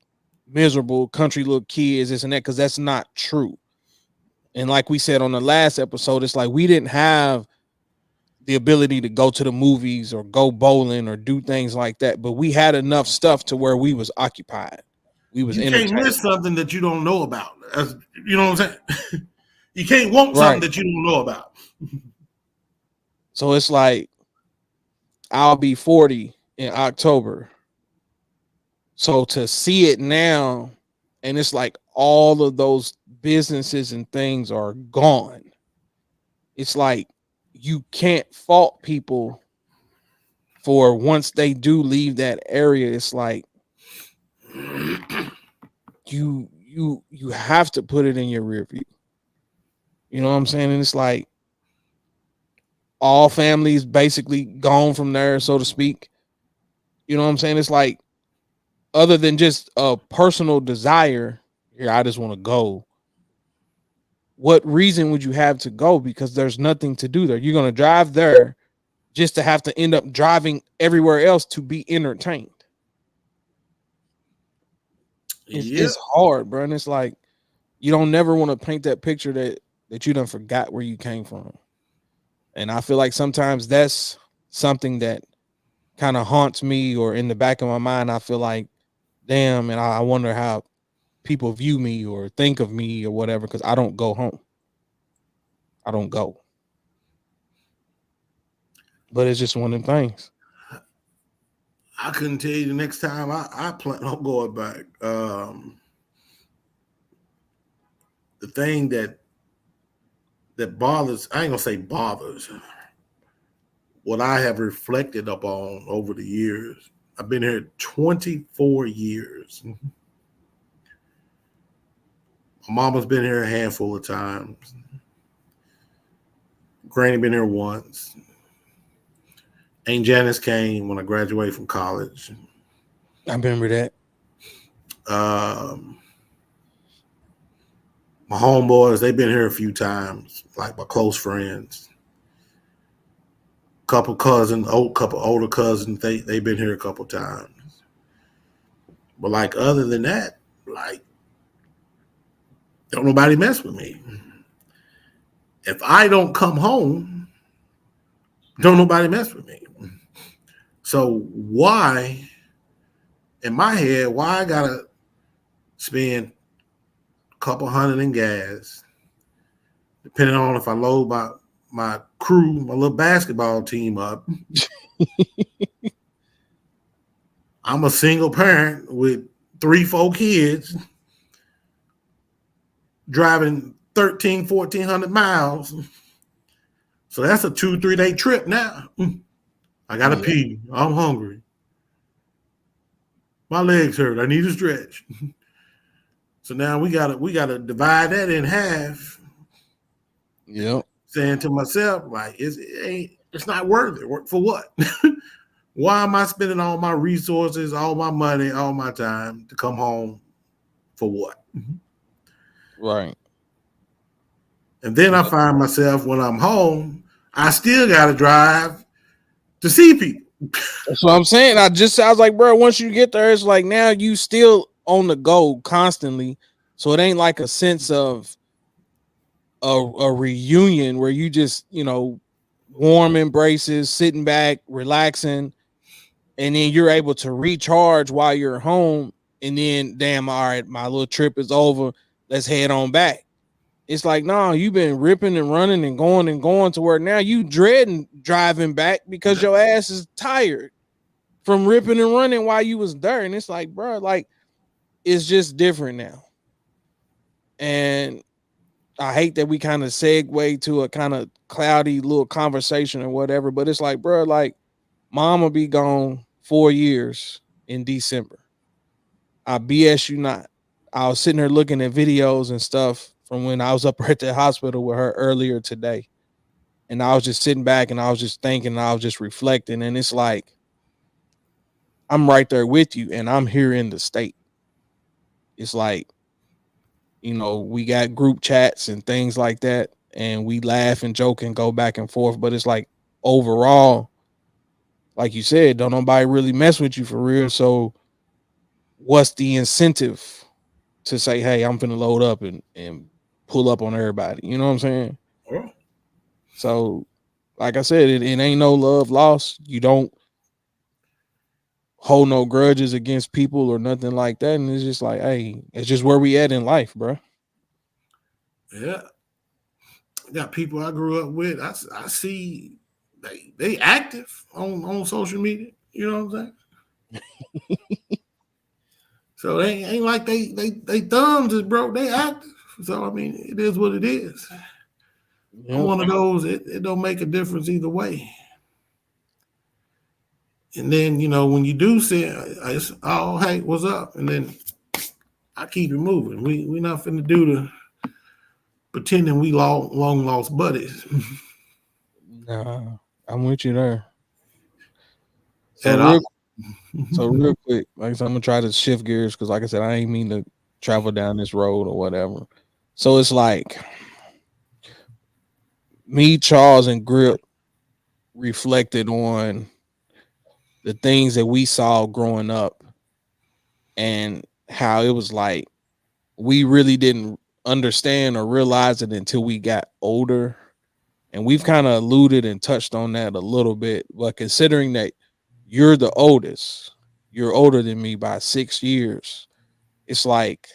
miserable, country little kids, this and that, because that's not true. And like we said on the last episode, it's like we didn't have the ability to go to the movies or go bowling or do things like that, but we had enough stuff to where we was occupied. We was entertained. You can't miss something that you don't know about. You know what I'm saying? You can't want something that you don't know about. So it's like I'll be 40 in October. So to see it now, and it's like all of those businesses and things are gone. It's like you can't fault people for once they do leave that area. It's like you have to put it in your rear view. You know what I'm saying? And it's like all families basically gone from there, so to speak. You know what I'm saying? It's like other than just a personal desire, here I just want to go. What reason would you have to go? Because there's nothing to do there. You're going to drive there just to have to end up driving everywhere else to be entertained. It's hard, bro. And it's like you don't never want to paint that picture that you done forgot where you came from. And I feel like sometimes that's something that kind of haunts me, or in the back of my mind, I feel like, damn, and I wonder how people view me or think of me or whatever, because I don't go home. I don't go. But it's just one of them things. I couldn't tell you the next time I plan on going back. The thing that bothers, I ain't gonna say bothers, what I have reflected upon over the years. I've been here 24 years. My mama's been here a handful of times. Granny been here once. Aunt Janice came when I graduated from college. I remember that. Um, my homeboys, they've been here a few times, like my close friends. Couple older cousins, they've been here a couple times. But like other than that, like don't nobody mess with me. If I don't come home, don't nobody mess with me. So why, in my head, why I gotta spend a couple hundred in gas, depending on if I load my crew, my little basketball team up. I'm a single parent with 3-4 kids driving 1,400 miles. So that's a 2-3 day trip now. I gotta pee. I'm hungry. My legs hurt. I need a stretch. So now we gotta divide that in half. Yep. Saying to myself, like, it's not worth it. For what? Why am I spending all my resources, all my money, all my time to come home for what? Right. And then I find myself when I'm home, I still got to drive to see people. That's what I'm saying. I was like, bro, once you get there, it's like now you still on the go constantly. So it ain't like a sense of a reunion where you just, warm embraces, sitting back, relaxing, and then you're able to recharge while you're home. And then, damn, all right, my little trip is over. Let's head on back. It's like, no, you've been ripping and running and going to where now you dreading driving back because your ass is tired from ripping and running while you was there. And it's like, bro, like, it's just different now. And I hate that we kind of segue to a kind of cloudy little conversation or whatever, but it's like, bro, like, mom will be gone 4 years in December. I BS you not. I was sitting there looking at videos and stuff from when I was up at the hospital with her earlier today. And I was just sitting back and I was just thinking, and I was just reflecting. And it's like, I'm right there with you, and I'm here in the state. It's like, we got group chats and things like that, and we laugh and joke and go back and forth. But it's like, overall, like you said, don't nobody really mess with you for real. So what's the incentive to say, hey, I'm finna load up and pull up on everybody? You know what I'm saying? Oh. So, like I said, it ain't no love lost. You don't hold no grudges against people or nothing like that. And it's just like, hey, it's just where we at in life, bro. Yeah. Got people I grew up with. I see they active on social media. You know what I'm saying? So they ain't like they thumbs is broke. They active. So I mean, it is what it is. Yep. I'm one of those. It don't make a difference either way. And then when you do see it, oh hey, what's up? And then I keep it moving. We not finna do the pretending we long lost buddies. Nah, I'm with you there. At So all. real quick, like I said, I'm gonna try to shift gears because, like I said, I ain't mean to travel down this road or whatever. So it's like me, Charles, and Grip reflected on the things that we saw growing up and how it was like we really didn't understand or realize it until we got older. And we've kind of alluded and touched on that a little bit. But considering that you're the oldest, you're older than me by 6 years, it's like,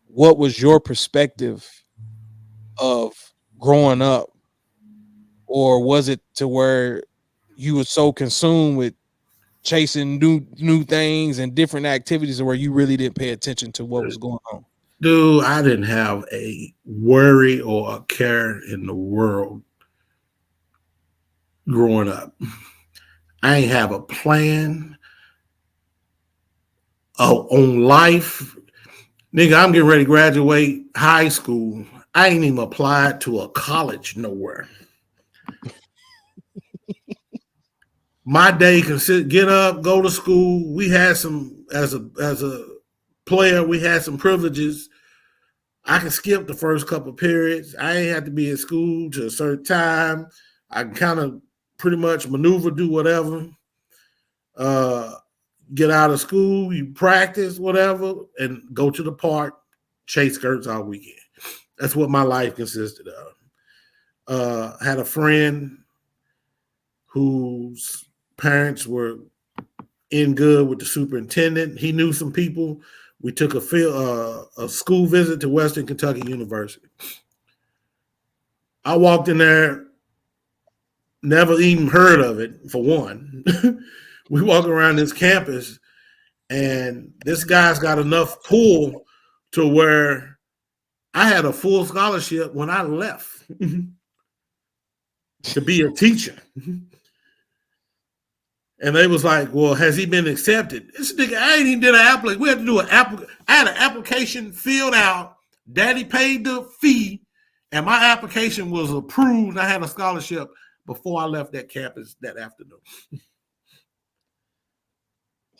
what was your perspective of growing up? Or was it to where you were so consumed with chasing new things and different activities where you really didn't pay attention to what was going on? Dude, I didn't have a worry or a care in the world growing up. I ain't have a plan on life. Nigga, I'm getting ready to graduate high school. I ain't even applied to a college nowhere. My day consist get up, go to school. We had some as a player, we had some privileges. I can skip the first couple of periods. I ain't have to be in school to a certain time. I can kind of pretty much maneuver, do whatever. Get out of school, you practice, whatever, and go to the park, chase skirts all weekend. That's what my life consisted of. I had a friend whose parents were in good with the superintendent. He knew some people. We took a school visit to Western Kentucky University. I walked in there, never even heard of it, for one. We walk around this campus, and this guy's got enough pull to where I had a full scholarship when I left to be a teacher. And they was like, well, has he been accepted? This nigga, I ain't even did an application. We had to do an application. I had an application filled out. Daddy paid the fee, and my application was approved. I had a scholarship before I left that campus that afternoon.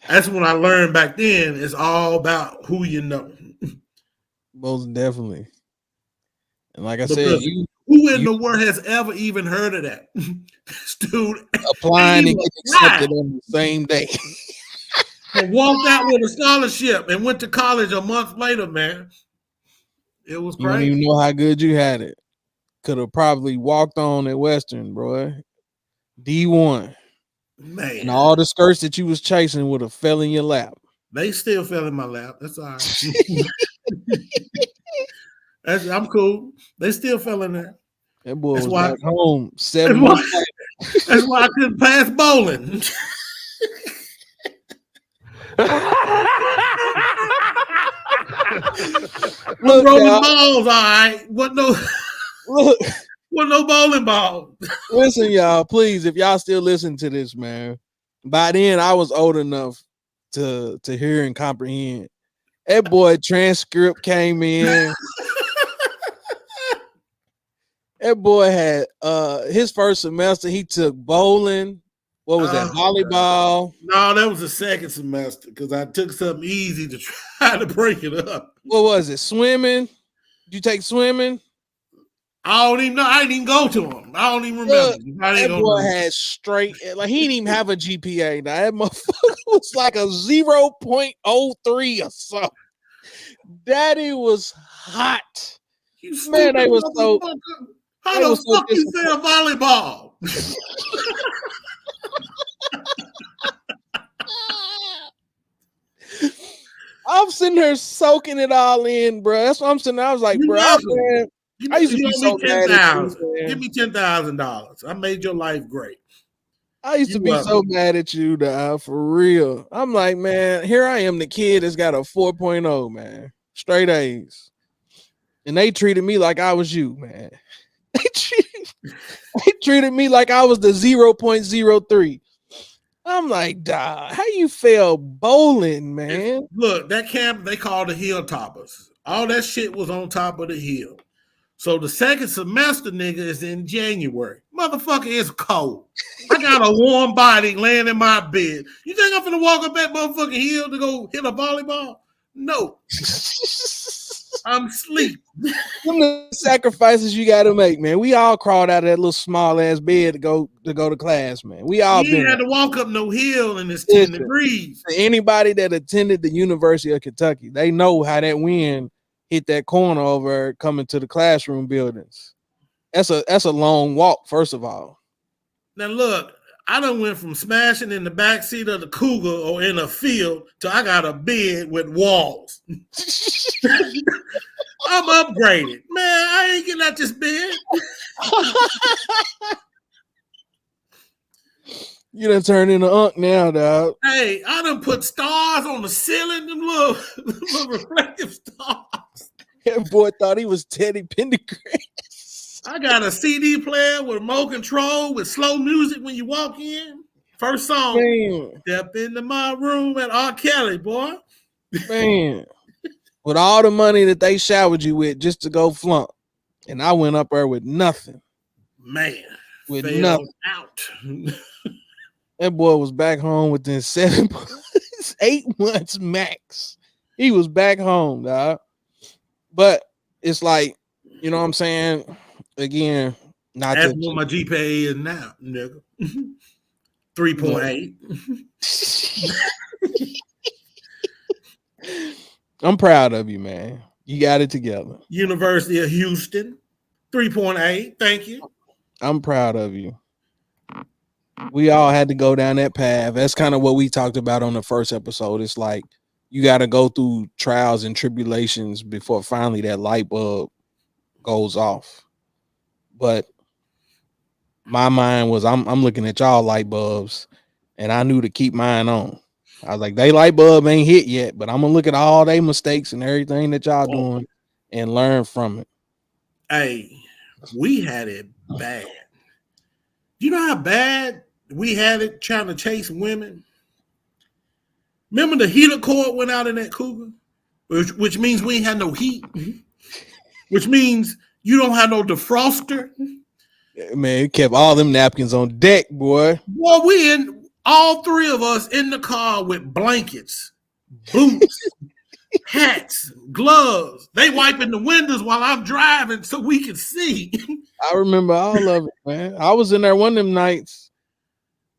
That's when I learned back then it's all about who you know. Most definitely. And like I said, who in the world has ever even heard of that? Dude, applying and getting accepted on the same day. And walked out with a scholarship and went to college a month later, man. It was crazy. You don't even know how good you had it. Could have probably walked on at Western, bro. D1. Man. And all the skirts that you was chasing would have fell in your lap. They still fell in my lap. That's all right. I'm cool. They still fell in there. That boy was back home 7 months. That's why I couldn't pass bowling. Look, rolling balls, all right. What no bowling ball. Listen, y'all, please, if y'all still listen to this, man. By then, I was old enough to hear and comprehend. That boy transcript came in. That boy had his first semester, he took bowling. What was that? Volleyball? No, that was the second semester because I took something easy to try to break it up. What was it? Swimming? Did you take swimming? I don't even know. I didn't even go to him. I don't even remember. That boy had straight, like he didn't even have a GPA. Now that motherfucker was like a 0.03 or something. Daddy was hot. Man, they was so. How the fuck you say a volleyball? I'm sitting here soaking it all in, bro. That's what I'm saying. I was like, bro, I used to be so mad at you. Give me $10,000. I made your life great. I used to be so mad at you, dog, for real. I'm like, man, here I am, the kid that's got a 4.0, man. Straight A's. And they treated me like I was you, man. They treated me like I was the 0.03. I'm like, dog, how you fail bowling, man? Look, that camp they called the Hilltoppers. All that shit was on top of the hill. So the second semester, nigga, is in January. Motherfucker, it's cold. I got a warm body laying in my bed. You think I'm gonna walk up that motherfucking hill to go hit a volleyball? No. I'm asleep. Some of the sacrifices you got to make, man. We all crawled out of that little small ass bed to go to class, man. We all had to walk up no hill and it's 10 degrees. Anybody that attended the University of Kentucky, they know how that wind hit that corner over coming to the classroom buildings. That's a long walk, first of all. Now look, I done went from smashing in the backseat of the Cougar or in a field to I got a bed with walls. I'm upgraded. Man, I ain't getting out this bed. You done turned into Unc now, dog. Hey, I done put stars on the ceiling, them little reflective stars. That boy thought he was Teddy Pendergrass. I got a CD player with remote control with slow music when you walk in. First song, Man, Step into My Room at R. Kelly, boy. man. With all the money that they showered you with just to go flunk. And I went up there with nothing. Man, With fell nothing. out. That boy was back home within 7 months, 8 months max. He was back home, dog. But it's like, you know what I'm saying? Again, not That's to what my GPA is now, nigga. 3.8. I'm proud of you, man. You got it together. University of Houston, 3.8. Thank you. I'm proud of you. We all had to go down that path. That's kind of what we talked about on the first episode. It's like you got to go through trials and tribulations before finally that light bulb goes off. But my mind was, I'm looking at y'all light bulbs, and I knew to keep mine on. I was like, they light bulb ain't hit yet, but I'm gonna look at all they mistakes and everything that y'all doing and learn from it. Hey, we had it bad. You know how bad we had it trying to chase women? Remember the heater cord went out in that Cougar? Which means we ain't had no heat. Which means you don't have no defroster. Man, it kept all them napkins on deck, boy. Boy, we in all three of us in the car with blankets, boots, hats, gloves. They wiping the windows while I'm driving so we can see. I remember all of it, man. I was in there one of them nights.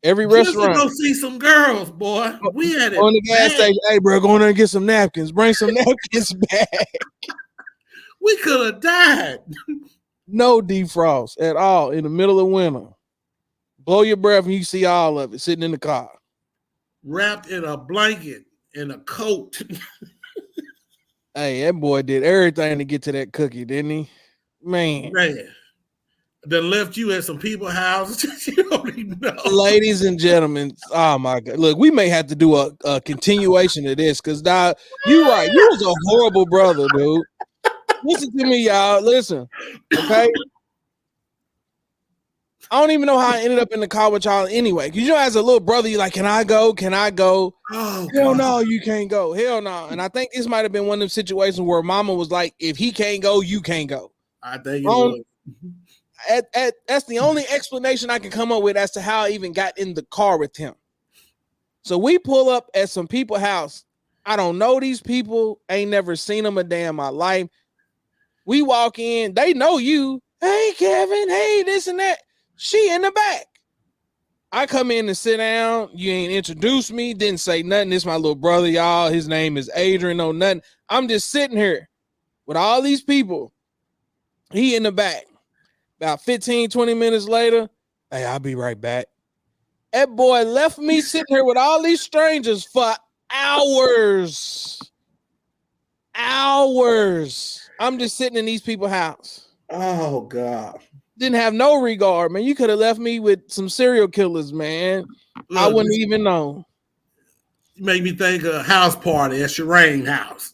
Every Just restaurant. to go see some girls, boy. We had it on the gas station. Hey, bro, go in there and get some napkins. Bring some napkins back. We could have died. No defrost at all in the middle of winter. Blow your breath and you see all of it sitting in the car. Wrapped in a blanket and a coat. Hey, that boy did everything to get to that cookie, didn't he? Man. Then left you at some people's houses. You don't even know. Ladies and gentlemen, oh my God. Look, we may have to do a continuation of this because now you're right. You was a horrible brother, dude. Listen to me, y'all. Listen, okay? I don't even know how I ended up in the car with y'all anyway. Because you know, as a little brother, you're like, can I go? Can I go? Oh, hell no, you can't go. Hell no. And I think this might have been one of them situations where mama was like, if he can't go, you can't go. I think it was. That's the only explanation I can come up with as to how I even got in the car with him. So we pull up at some people's house. I don't know these people. Ain't never seen them a day in my life. We walk in. They know you. Hey, Kevin. Hey, this and that. She in the back. I come in and sit down. You ain't introduced me. Didn't say nothing. This is my little brother, y'all. His name is Adrian. No, nothing. I'm just sitting here with all these people. He in the back. About 15, 20 minutes later, hey, I'll be right back. That boy left me sitting here with all these strangers for hours. Hours. I'm just sitting in these people's house. Oh, God. Didn't have no regard, man. You could have left me with some serial killers, man. Look, I wouldn't even know. You make me think of a house party at Shireen house.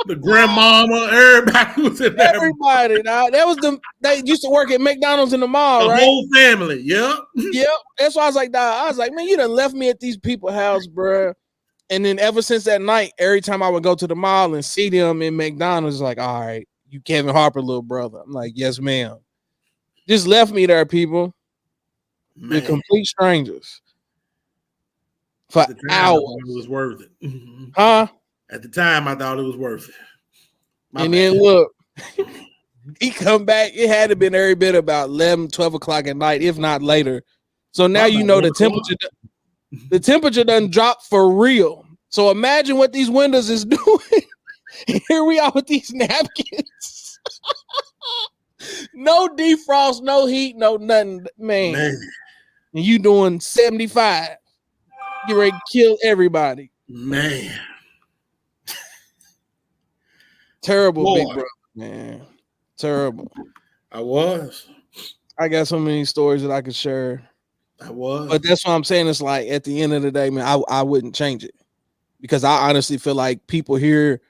The grandmama, everybody was in there. Everybody, that was they used to work at McDonald's in the mall, right? The whole family, yep. Yep. That's why I was like, man, you done left me at these people's house, bro. And then ever since that night, every time I would go to the mall and see them in McDonald's, like, all right, you Kevin Harper, little brother. I'm like, yes, ma'am. Just left me there, people. Man. With complete strangers. For hours. It was worth it. Huh? At the time, I thought it was worth it. Then look, he come back. It had to been every bit about 11, 12 o'clock at night, if not later. So now you know the temperature done dropped for real. So imagine what these windows is doing. Here we are with these napkins. No defrost, no heat, no nothing, man. And you doing 75. You ready to kill everybody. Man. Terrible, boy. Big brother, man. Terrible. I was. I got so many stories that I could share. I was. But that's what I'm saying. It's like at the end of the day, man, I wouldn't change it because I honestly feel like people here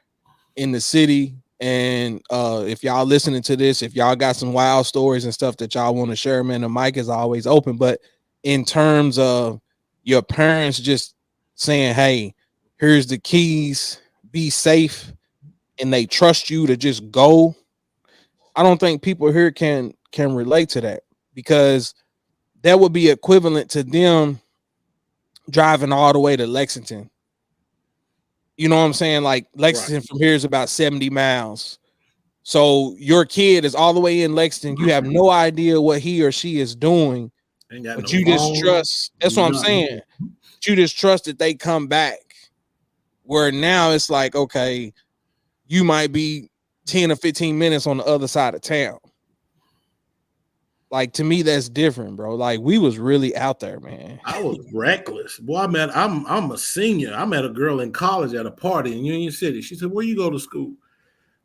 in the city, and if y'all listening to this, if y'all got some wild stories and stuff that y'all want to share, man, the mic is always open. But in terms of your parents just saying, "Hey, here's the keys, be safe," and they trust you to just go, I don't think people here can relate to that because that would be equivalent to them driving all the way to Lexington. You know what I'm saying? Like Lexington Right. from here is about 70 miles. So your kid is all the way in Lexington. You have no idea what he or she is doing, Ain't got but no you just phone. trust. That's what I'm Nothing. saying. You just trust that they come back. Where now it's like, okay, you might be 10 or 15 minutes on the other side of town. Like to me, that's different, bro. Like we was really out there, man. I was reckless. Boy, I'm a senior. I met a girl in college at a party in Union City. She said, "Where you go to school?"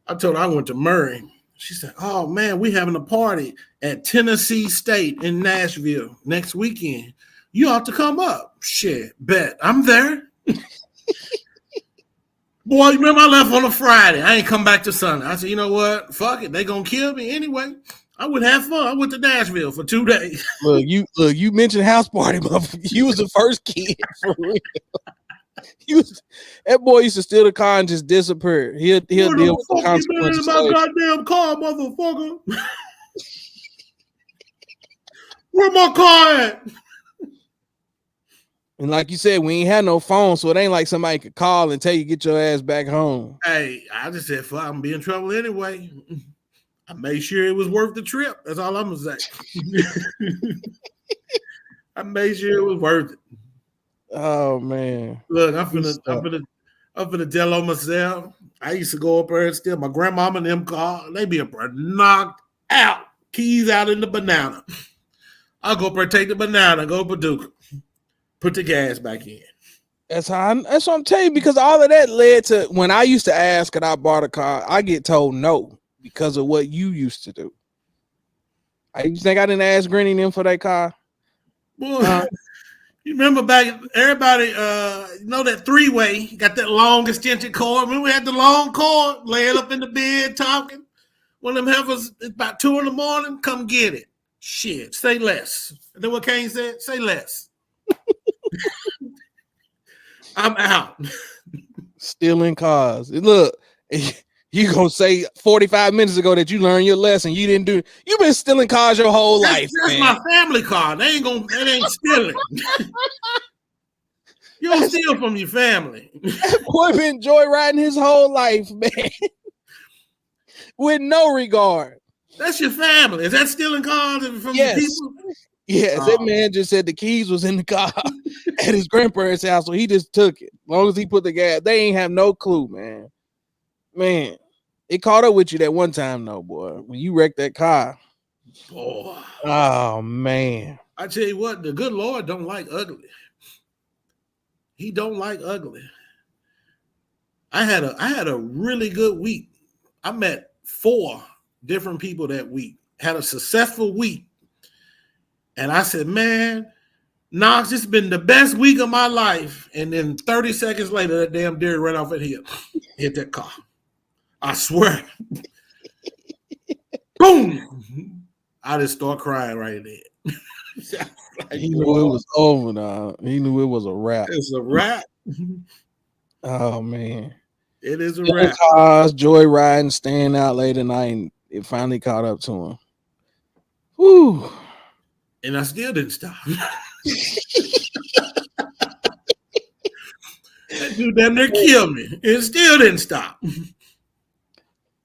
I told her I went to Murray. She said, "Oh man, we having a party at Tennessee State in Nashville next weekend. You ought to come up." Shit, bet I'm there. Boy, you remember I left on a Friday. I ain't come back to Sunday. I said, you know what? Fuck it. They gonna kill me anyway. I would have fun. I went to Nashville for 2 days. You mentioned house party, motherfucker. You was the first kid for real. That boy used to steal the car and just disappear. He'll Where deal the with the fuck you been in consequences my later. goddamn car, motherfucker? Where my car at? And like you said, we ain't had no phone, so it ain't like somebody could call and tell you get your ass back home. Hey, I just said, fuck, I'm gonna be in trouble anyway. I made sure it was worth the trip. That's all I'm gonna say. I made sure it was worth it. Oh man. Look, I'm finna tell on myself. I used to go up there and steal my grandmama and them car. They be up there knocked out, keys out in the banana. I'll go up there, take the banana, go to Paducah, put the gas back in. That's what I'm telling you, because all of that led to when I used to ask could I borrow a car, I get told no because of what you used to do. You think I didn't ask Granny and them for that car? Boy, you remember back, everybody, you know that three-way, got that long extension cord. Remember we had the long cord, laying up in the bed talking? One of them heifers, it's about 2 a.m, come get it. Shit, say less. And then what Kane said? Say less. I'm out. Stealing cars. Look, you gonna say 45 minutes ago that you learned your lesson. You didn't do. You've been stealing cars your whole life. That's my family car. They ain't stealing. You don't steal from your family. That boy been joyriding his whole life, man. With no regard. That's your family. Is that stealing cars from your people? Yes, that man just said the keys was in the car at his grandparents' house, so he just took it. As long as he put the gas, they ain't have no clue, man. Man, it caught up with you that one time, though, boy. When you wrecked that car. Boy. Oh man. I tell you what, the good Lord don't like ugly. He don't like ugly. I had a really good week. I met 4 different people that week. Had a successful week. And I said, man, Knox, it's been the best week of my life. And then 30 seconds later, that damn deer ran off and hit that car. I swear. Boom. I just start crying right there. Like, he knew it was over now. He knew it was a wrap. It's a wrap. Oh man. It is a wrap. Cars, joyriding, staying out late at night, and it finally caught up to him. Whew. And I still didn't stop. That dude damn near killed me. It still didn't stop.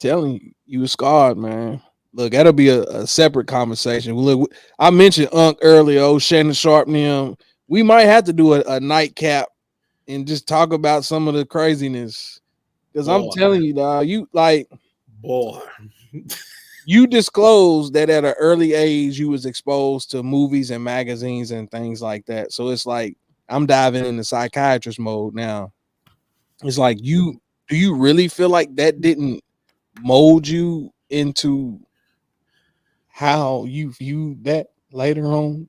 Telling you, you were scarred, man. Look, that'll be a separate conversation. Look, I mentioned Unc earlier, Shannon Sharp and him. We might have to do a nightcap and just talk about some of the craziness. Because I'm telling you, dog, you like, boy, you disclosed that at an early age you was exposed to movies and magazines and things like that. So it's like I'm diving into psychiatrist mode now. It's like do you really feel like that didn't mold you into how you view that later on?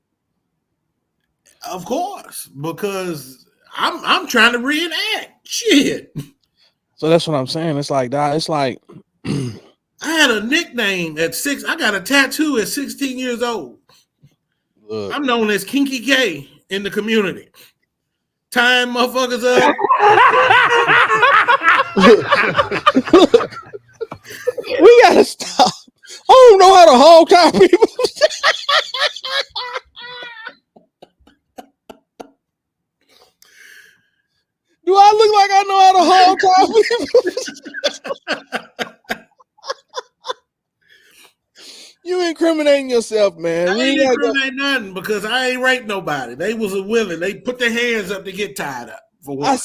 Of course, because I'm trying to reenact shit. So that's what I'm saying. It's like that. It's like I had a nickname at 6. I got a tattoo at 16 years old. look, I'm known as Kinky K in the community. Tying motherfuckers up. look, we gotta stop. I don't know how to hog tie people. Do I look like I know how to hog tie people? You incriminating yourself, man. I ain't incriminating nothing because I ain't raped nobody. They was willing. They put their hands up to get tied up. For what?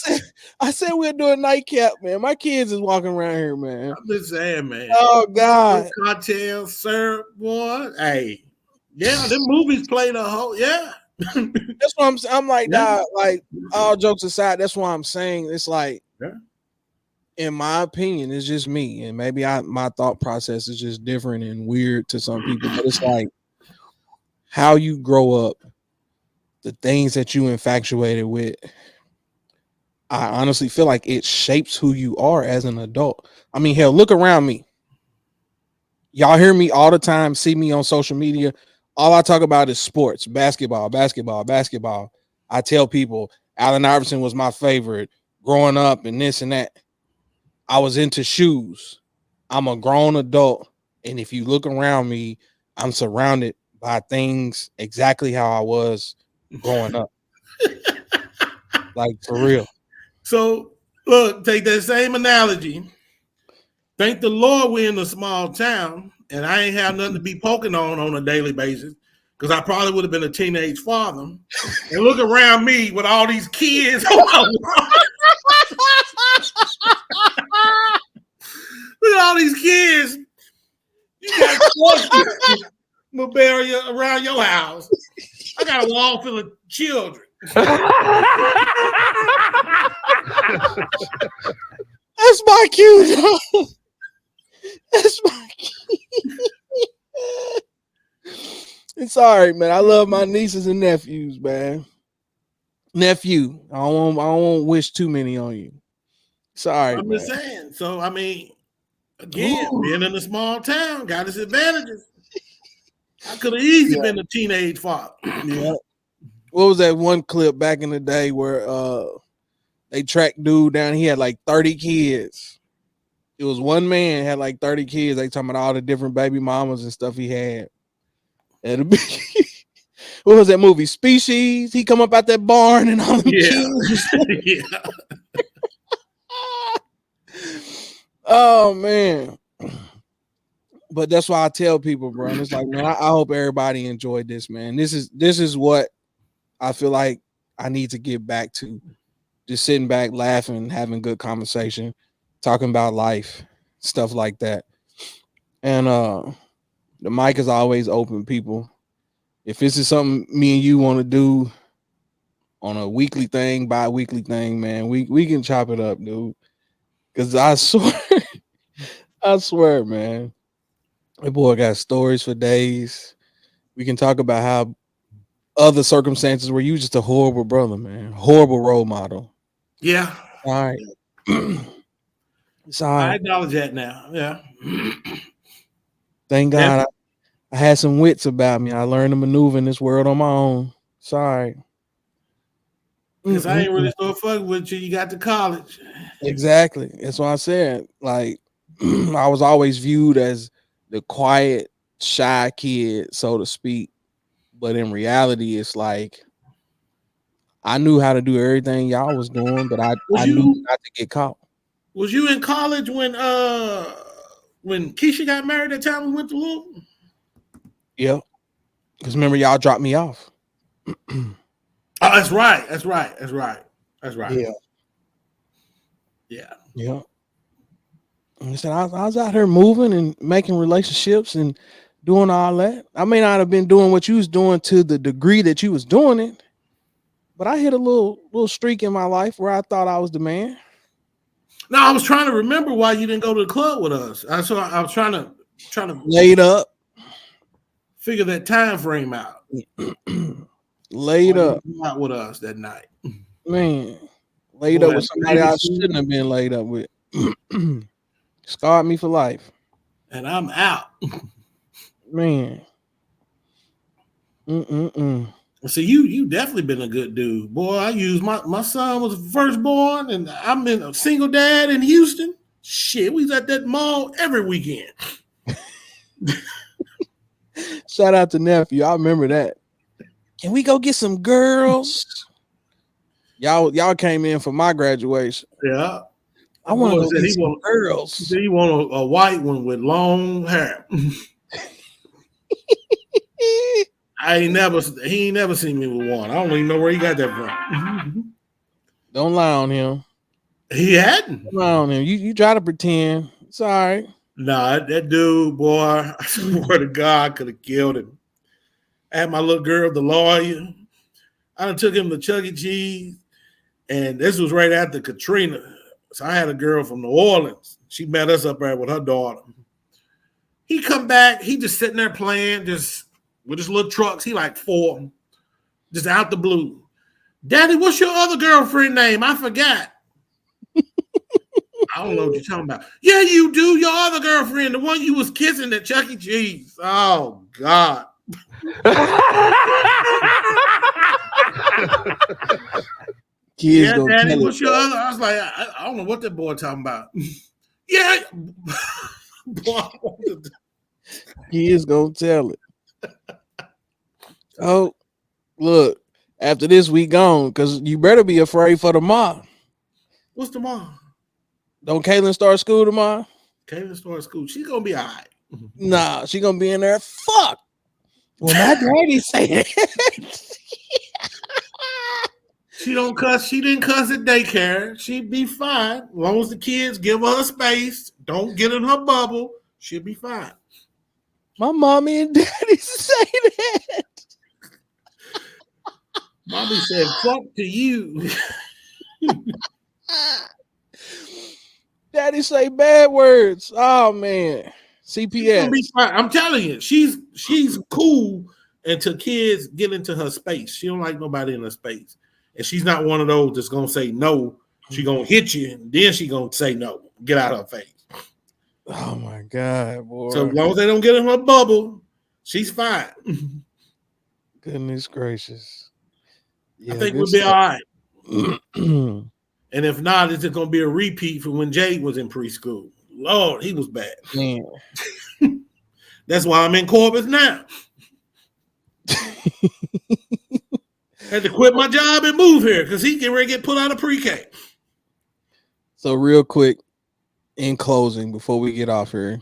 I said we'll do a nightcap, man. My kids is walking around here, man. I'm just saying, man. Oh God. Cocktails, syrup, boy. Hey, yeah, them movies play the whole. Yeah. That's what I'm saying. I'm like, dog, like all jokes aside, that's why I'm saying it's like, in my opinion, it's just me, and maybe my thought process is just different and weird to some people. But it's like how you grow up, the things that you infatuated with. I honestly feel like it shapes who you are as an adult. I mean, hell, look around me. Y'all hear me all the time, see me on social media. All I talk about is sports, basketball. I tell people Allen Iverson was my favorite growing up and this and that. I was into shoes. I'm a grown adult. And if you look around me, I'm surrounded by things exactly how I was growing up. Like, for real. So, look, take that same analogy. Thank the Lord we're in a small town and I ain't have nothing to be poking on a daily basis because I probably would have been a teenage father. And look around me with all these kids. Look at all these kids. You got Mabaria around your house. I got a wall full of children. That's my cue. That's my cue. It's all right, man. I love my nieces and nephews, man. Nephew, I don't want wish too many on you. Sorry, I'm man. just saying. So I mean, again, being in a small town got its advantages. I could have easily been a teenage father. Yeah. What was that one clip back in the day where they tracked dude down? He had like 30 kids. It was one man had like 30 kids. They talking about all the different baby mamas and stuff he had. And what was that movie? Species. He come up out that barn and all them kids. Yeah. Oh man. But that's why I tell people, bro. And it's like, man, I hope everybody enjoyed this, man. This is what I feel like I need to get back to. Just sitting back, laughing, having good conversation, talking about life, stuff like that. And the mic is always open, people. If this is something me and you want to do on a weekly thing, bi-weekly thing, man, we can chop it up, dude. Cause I swear, man. That boy got stories for days. We can talk about how other circumstances where you just a horrible brother, man. Horrible role model. Yeah. All right. It's all right. I acknowledge that now. Yeah. Thank God I had some wits about me. I learned to maneuver in this world on my own. Sorry. Because I ain't really so fuck with you. You got to college. Exactly. That's what I said. Like, I was always viewed as the quiet, shy kid, so to speak. But in reality, it's like I knew how to do everything y'all was doing, but I knew not to get caught. Was you in college when Keisha got married that time we went to Louisville? Yep. Because remember, y'all dropped me off. Oh, that's right. Yeah. Yeah. And I said I was out here moving and making relationships and doing all that. I may not have been doing what you was doing to the degree that you was doing it, but I hit a little streak in my life where I thought I was the man. No, I was trying to remember why you didn't go to the club with us. I was trying to laid up. Figure that time frame out. Laid Why up, you out with us that night? man. Laid Boy, up had with somebody baby I too, shouldn't have been laid up with. Scarred me for life, and I'm out. man. Mm-mm-mm. So you definitely been a good dude, boy. I used my son was firstborn, and I'm in a single dad in Houston. Shit, we was at that mall every weekend. Shout out to nephew. I remember that. Can we go get some girls? Y'all came in for my graduation. Yeah, I that want boy to go said get some girls. he want a white one with long hair. He ain't never seen me with one. I don't even know where he got that from. Don't lie on him. He hadn't. Don't lie on him. You try to pretend. It's all right. Nah, that dude, boy, I swear to God, I could have killed him. I had my little girl, the lawyer. I done took him to Chuck E. Cheese, and this was right after Katrina. So I had a girl from New Orleans. She met us up there with her daughter. He come back, he just sitting there playing, just with his little trucks. He like 4, just out the blue. Daddy, what's your other girlfriend name? I forgot. I don't know what you're talking about. Yeah, you do. Your other girlfriend, the one you was kissing at Chuck E. Cheese. Oh, God. Kids Yeah, gonna Daddy, tell what's it. your other? I was like, I don't know what that boy talking about. Yeah. Boy, Kids gonna tell it. Oh, look. After this, we gone because you better be afraid for tomorrow. what's tomorrow? Don't Kaylin start school tomorrow? Kaylin started school. She's going to be all right. Nah, she gonna be in there. Fuck. Well, my daddy said She don't cuss. She didn't cuss at daycare. She'd be fine. As long as the kids give her space, don't get in her bubble, she'll be fine. my mommy and daddy say that. Mommy said, fuck to you. Daddy say bad words. Oh man. She's gonna be CPS. fine. I'm telling you, she's cool until kids get into her space. She don't like nobody in her space. And she's not one of those that's gonna say no. She gonna hit you, and then she gonna say no. Get out of her face. Oh my God, boy. So as long as they don't get in her bubble, she's fine. Goodness gracious. I think we'll be all right. And if not, it's just gonna be a repeat from when Jade was in preschool. Lord, he was bad. Man. That's why I'm in Corpus now. Had to quit my job and move here because he can ready to get put out of pre-K. So real quick, in closing, before we get off here,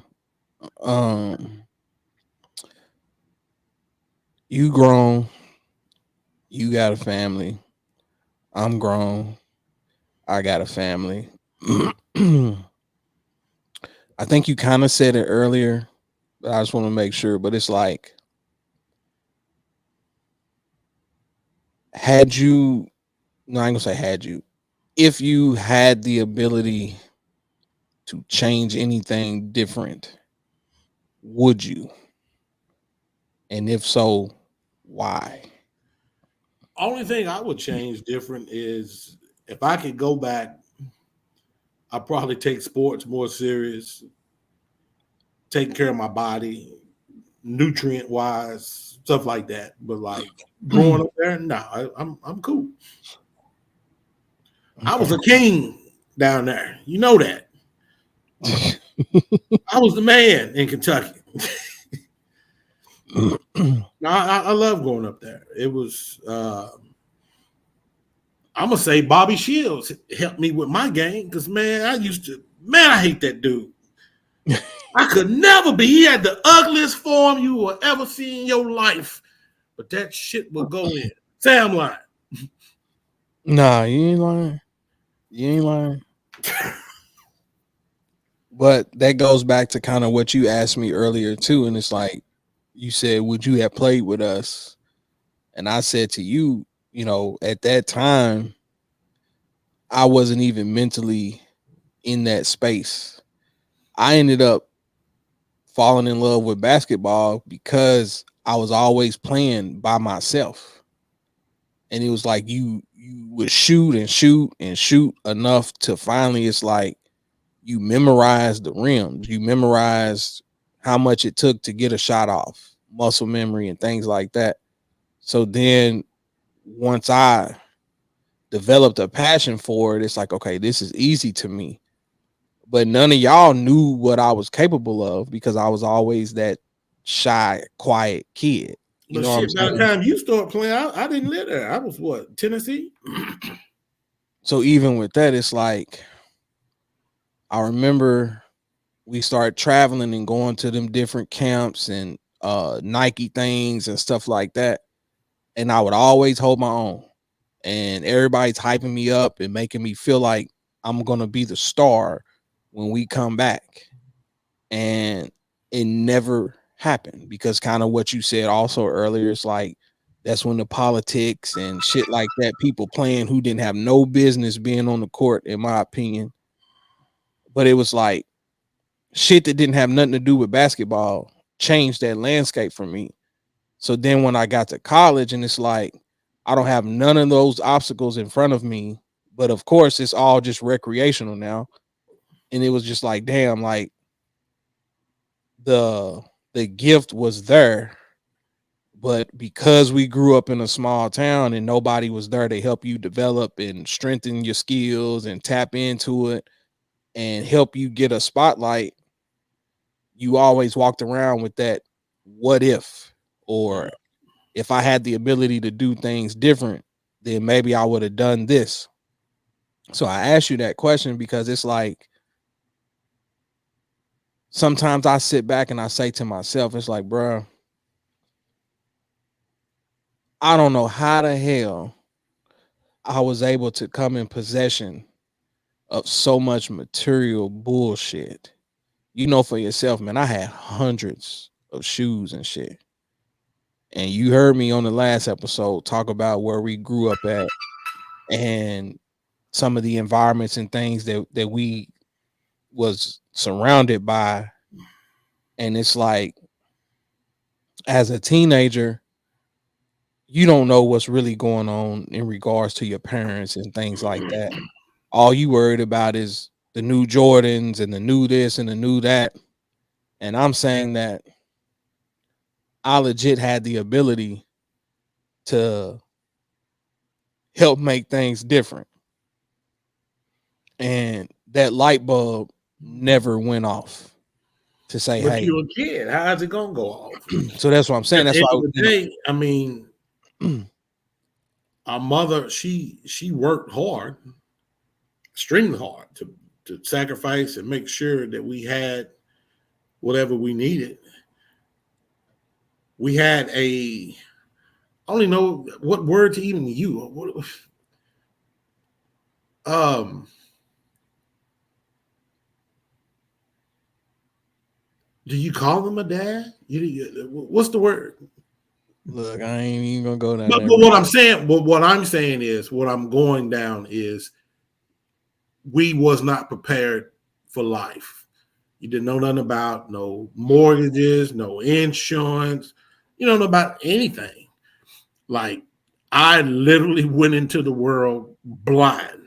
you grown, you got a family. I'm grown, I got a family. I think you kind of said it earlier, but I just want to make sure. But it's like, had you, no, I ain't gonna say had you, if you had the ability to change anything different, would you? And if so, why? Only thing I would change different is if I could go back, I'd probably take sports more serious, taking care of my body, nutrient wise, stuff like that. But like growing up there, no, I'm cool. I was a king down there. You know that. I was the man in Kentucky. No, I love going up there. It was I'm gonna say Bobby Shields helped me with my game because I hate that dude. I could never be. He had the ugliest form you will ever see in your life, but that shit will go in. Sam lying. Nah, you ain't lying. You ain't lying. But that goes back to kind of what you asked me earlier too, and it's like you said, would you have played with us? And I said to you, at that time, I wasn't even mentally in that space. I ended up falling in love with basketball because I was always playing by myself. And it was like you would shoot and shoot and shoot enough to finally it's like you memorize the rims, you memorize how much it took to get a shot off, muscle memory and things like that. So then once I developed a passion for it, it's like, okay, this is easy to me. But none of y'all knew what I was capable of because I was always that shy, quiet kid. You But know what I'm shit, by the saying? time you start playing, I didn't live there. I was what, Tennessee? So even with that, it's like I remember we started traveling and going to them different camps and Nike things and stuff like that. And I would always hold my own. And everybody's hyping me up and making me feel like I'm gonna be the star when we come back. And it never happened because kind of what you said also earlier, it's like that's when the politics and shit like that, people playing who didn't have no business being on the court, in my opinion. But it was like shit that didn't have nothing to do with basketball changed that landscape for me. So then when I got to college and it's like I don't have none of those obstacles in front of me, but of course it's all just recreational now. And it was just like, damn, like the the gift was there, but because we grew up in a small town and nobody was there to help you develop and strengthen your skills and tap into it and help you get a spotlight, you always walked around with that what if, or if I had the ability to do things different, then maybe I would have done this. So I asked you that question because it's like sometimes I sit back and I say to myself, it's like, bro, I don't know how the hell I was able to come in possession of so much material bullshit. You know, for yourself, man, I had hundreds of shoes and shit. And you heard me on the last episode talk about where we grew up at and some of the environments and things that we was surrounded by. And it's like as a teenager, you don't know what's really going on in regards to your parents and things like that. All you worried about is the new Jordans and the new this and the new that. And I'm saying that I legit had the ability to help make things different. And that light bulb never went off to say, But hey, you're a kid. How's it gonna go off? so that's what I'm saying. At That's the end why, of the day, I mean, our mother, she worked hard, extremely hard to sacrifice and make sure that we had whatever we needed. We had a I don't even know what word to even use. Um, do you call them a dad? What's the word? look, I ain't even gonna go down But there. what I'm saying is, what I'm going down is, we was not prepared for life. You didn't know nothing about no mortgages, no insurance. You don't know about anything. Like, I literally went into the world blind.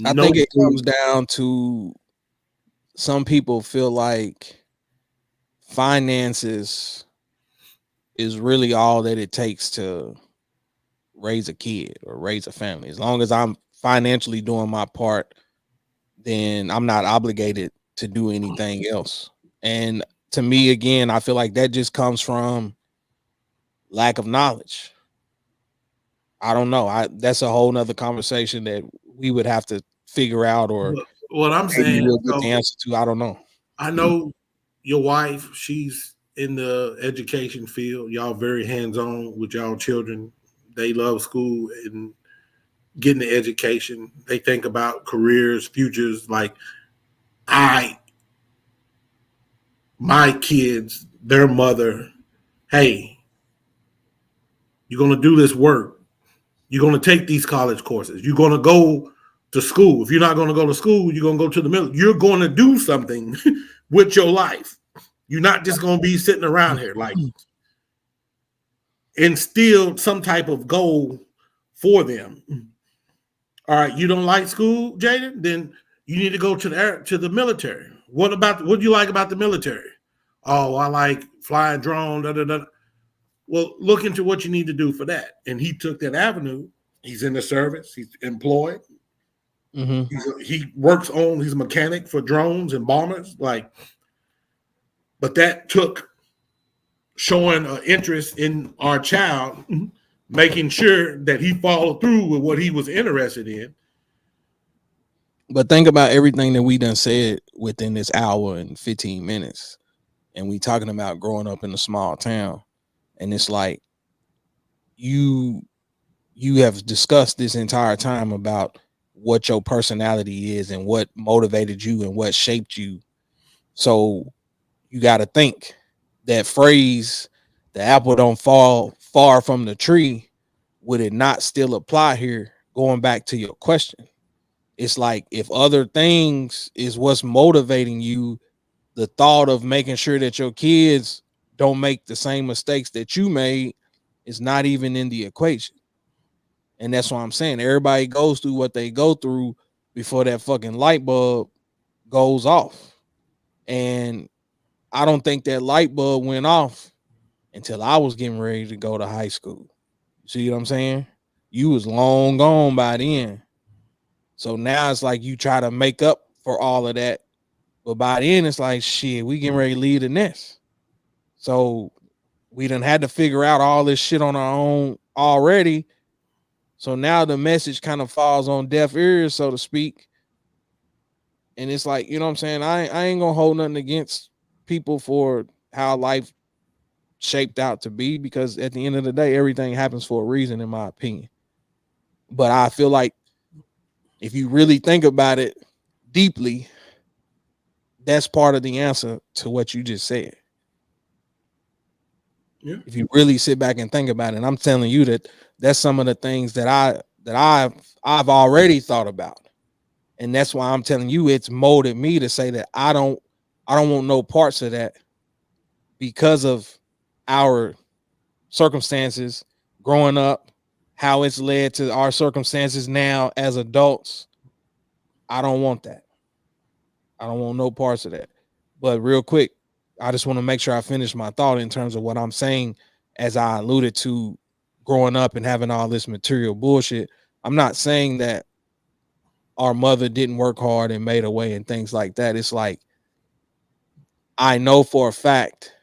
I No think it clue. comes down to some people feel like finances is really all that it takes to raise a kid or raise a family. As long as I'm financially doing my part, then I'm not obligated to do anything else. And to me, again, I feel like that just comes from lack of knowledge. I don't know. That's a whole nother conversation that we would have to figure out, or What I'm maybe saying, we'll get the so answer to. I don't know. I know your wife, she's in the education field. Y'all very hands-on with y'all children. They love school and getting the education. They think about careers, futures. Like, I, my kids, their mother, hey, you're going to do this work. You're going to take these college courses. You're going to go to school. If you're not going to go to school, you're going to go to the middle. You're going to do something with your life. You're not just going to be sitting around here. Like, instill some type of goal for them. All right, you don't like school, Jaden? Then you need to go to the military. What do you like about the military? Oh, I like flying drone. Da, da, da. Well, look into what you need to do for that. And he took that avenue. He's in the service. He's employed. Mm-hmm. He works on. He's a mechanic for drones and bombers. Like, but that took showing an interest in our child, making sure that he followed through with what he was interested in. But think about everything that we done said within this hour and 15 minutes. And we talking about growing up in a small town. And it's like you have discussed this entire time about what your personality is and what motivated you and what shaped you. So you got to think that phrase, the apple don't fall far from the tree, would it not still apply here? Going back to your question, it's like if other things is what's motivating you, the thought of making sure that your kids don't make the same mistakes that you made is not even in the equation. And that's what I'm saying. Everybody goes through what they go through before that fucking light bulb goes off. And I don't think that light bulb went off until I was getting ready to go to high school. See what I'm saying? You was long gone by then. So now it's like you try to make up for all of that. But by then it's like, shit, we getting ready to leave the nest. So we done had to figure out all this shit on our own already. So now the message kind of falls on deaf ears, so to speak. And it's like, you know what I'm saying? I ain't gonna hold nothing against people for how life shaped out to be, because at the end of the day, everything happens for a reason, in my opinion. But I feel like if you really think about it deeply, that's part of the answer to what you just said. Yeah. If you really sit back and think about it, I'm telling you that that's some of the things that I've already thought about. And that's why I'm telling you it's molded me to say that I don't want no parts of that because of our circumstances growing up, how it's led to our circumstances now as adults. I don't want that. I don't want no parts of that. But real quick, I just want to make sure I finish my thought in terms of what I'm saying, as I alluded to growing up and having all this material bullshit. I'm not saying that our mother didn't work hard and made a way and things like that. It's like, I know for a fact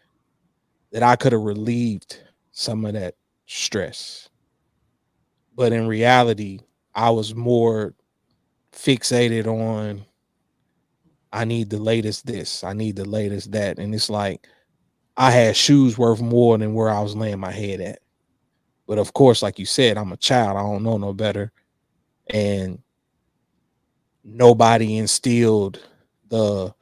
that I could have relieved some of that stress. But in reality, I was more fixated on, I need the latest this, I need the latest that. And it's like, I had shoes worth more than where I was laying my head at. But of course, like you said, I'm a child. I don't know no better. And nobody instilled the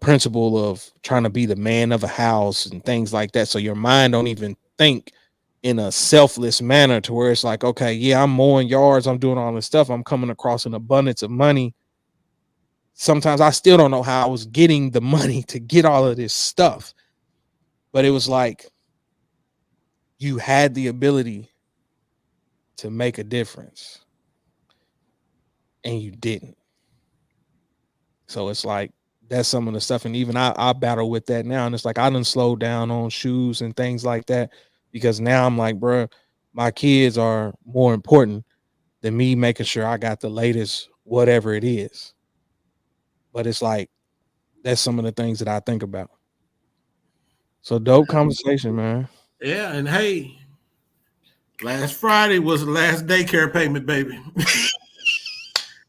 principle of trying to be the man of a house and things like that. So your mind don't even think in a selfless manner to where it's like, okay, yeah, I'm mowing yards, I'm doing all this stuff, I'm coming across an abundance of money. Sometimes I still don't know how I was getting the money to get all of this stuff. But it was like, you had the ability to make a difference and you didn't. So it's like, that's some of the stuff. And even I battle with that now. And it's like, I done slowed down on shoes and things like that, because now I'm like, bro, my kids are more important than me making sure I got the latest, whatever it is. But it's like, that's some of the things that I think about. So dope conversation, man. Yeah. And hey, last Friday was the last daycare payment, baby.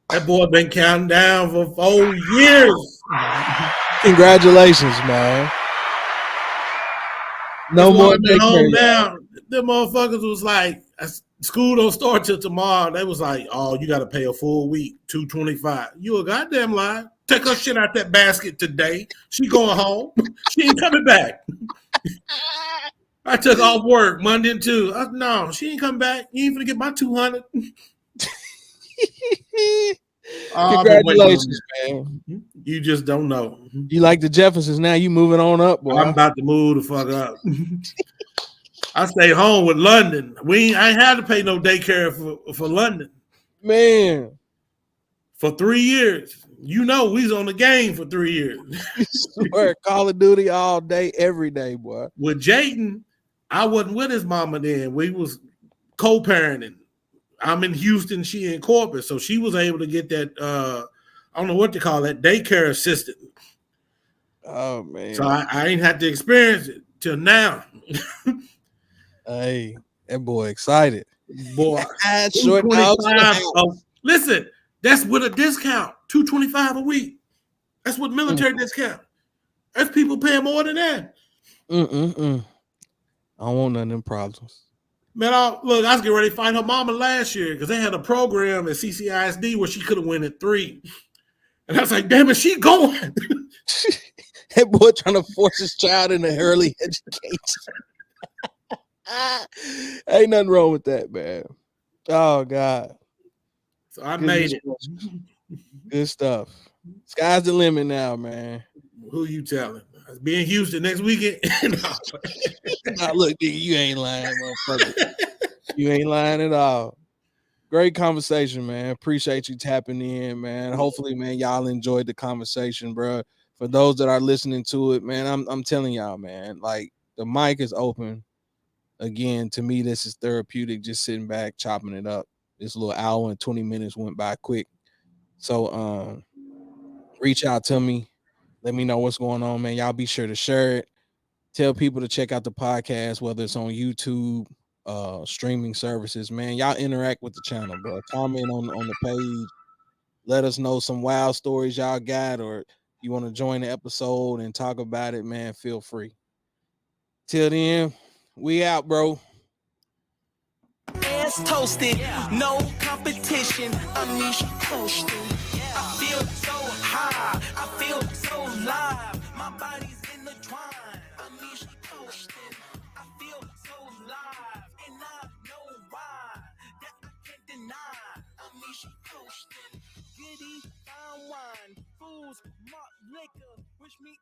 That boy been counting down for 4 years. Congratulations, man. No more daycare. Now, the motherfuckers was like, school don't start till tomorrow. They was like, oh, you got to pay a full week, $225. You a goddamn lie. Take her shit out that basket today. She going home. She ain't coming back. I took off work Monday and Tuesday. No, she ain't coming back. You ain't gonna get my 200. Congratulations, man. You just don't know. You like the Jeffersons now? You moving on up, boy. I'm about to move the fuck up. I stay home with London. I ain't had to pay no daycare for London. Man. For 3 years. You know, we was on the game for 3 years. Swear, Call of Duty all day, every day, boy. With Jayden, I wasn't with his mama then. We was co-parenting. I'm in Houston, she in Corpus. So she was able to get that, I don't know what to call that, daycare assistant. Oh, man. So I ain't had to experience it till now. Hey, that boy excited. Boy, short listen, that's with a discount, $225 a week. That's with military discount. There's people paying more than that. I don't want none of them problems. Man, I was getting ready to find her mama last year because they had a program at CCISD where she could have went at 3. And I was like, damn it, she going. That boy trying to force his child into early education. Ain't nothing wrong with that, man. Oh, God. So I made it. Good stuff. Sky's the limit now, man. Who you telling? I'll be in Houston next weekend. Nah, look, nigga, you ain't lying, motherfucker. You ain't lying at all. Great conversation, man. Appreciate you tapping in, man. Hopefully, man, y'all enjoyed the conversation, bro. For those that are listening to it, man, I'm telling y'all, man, like the mic is open. Again, to me, this is therapeutic, just sitting back, chopping it up. This little hour and 20 minutes went by quick. So reach out to me. Let me know what's going on, man. Y'all be sure to share it. Tell people to check out the podcast, whether it's on YouTube, streaming services, man. Y'all interact with the channel, bro. Comment on the page. Let us know some wild stories y'all got, or you want to join the episode and talk about it, man. Feel free. Till then, we out, bro. Ass toasted, no competition. Unleashed coasting. I feel so high, I feel so live. My body's in the twine. Unleashed coasting. I feel so live, and I know why. That I can't deny. Unleashed coasting. Giddy, fine wine, fools, malt liquor. Wish me.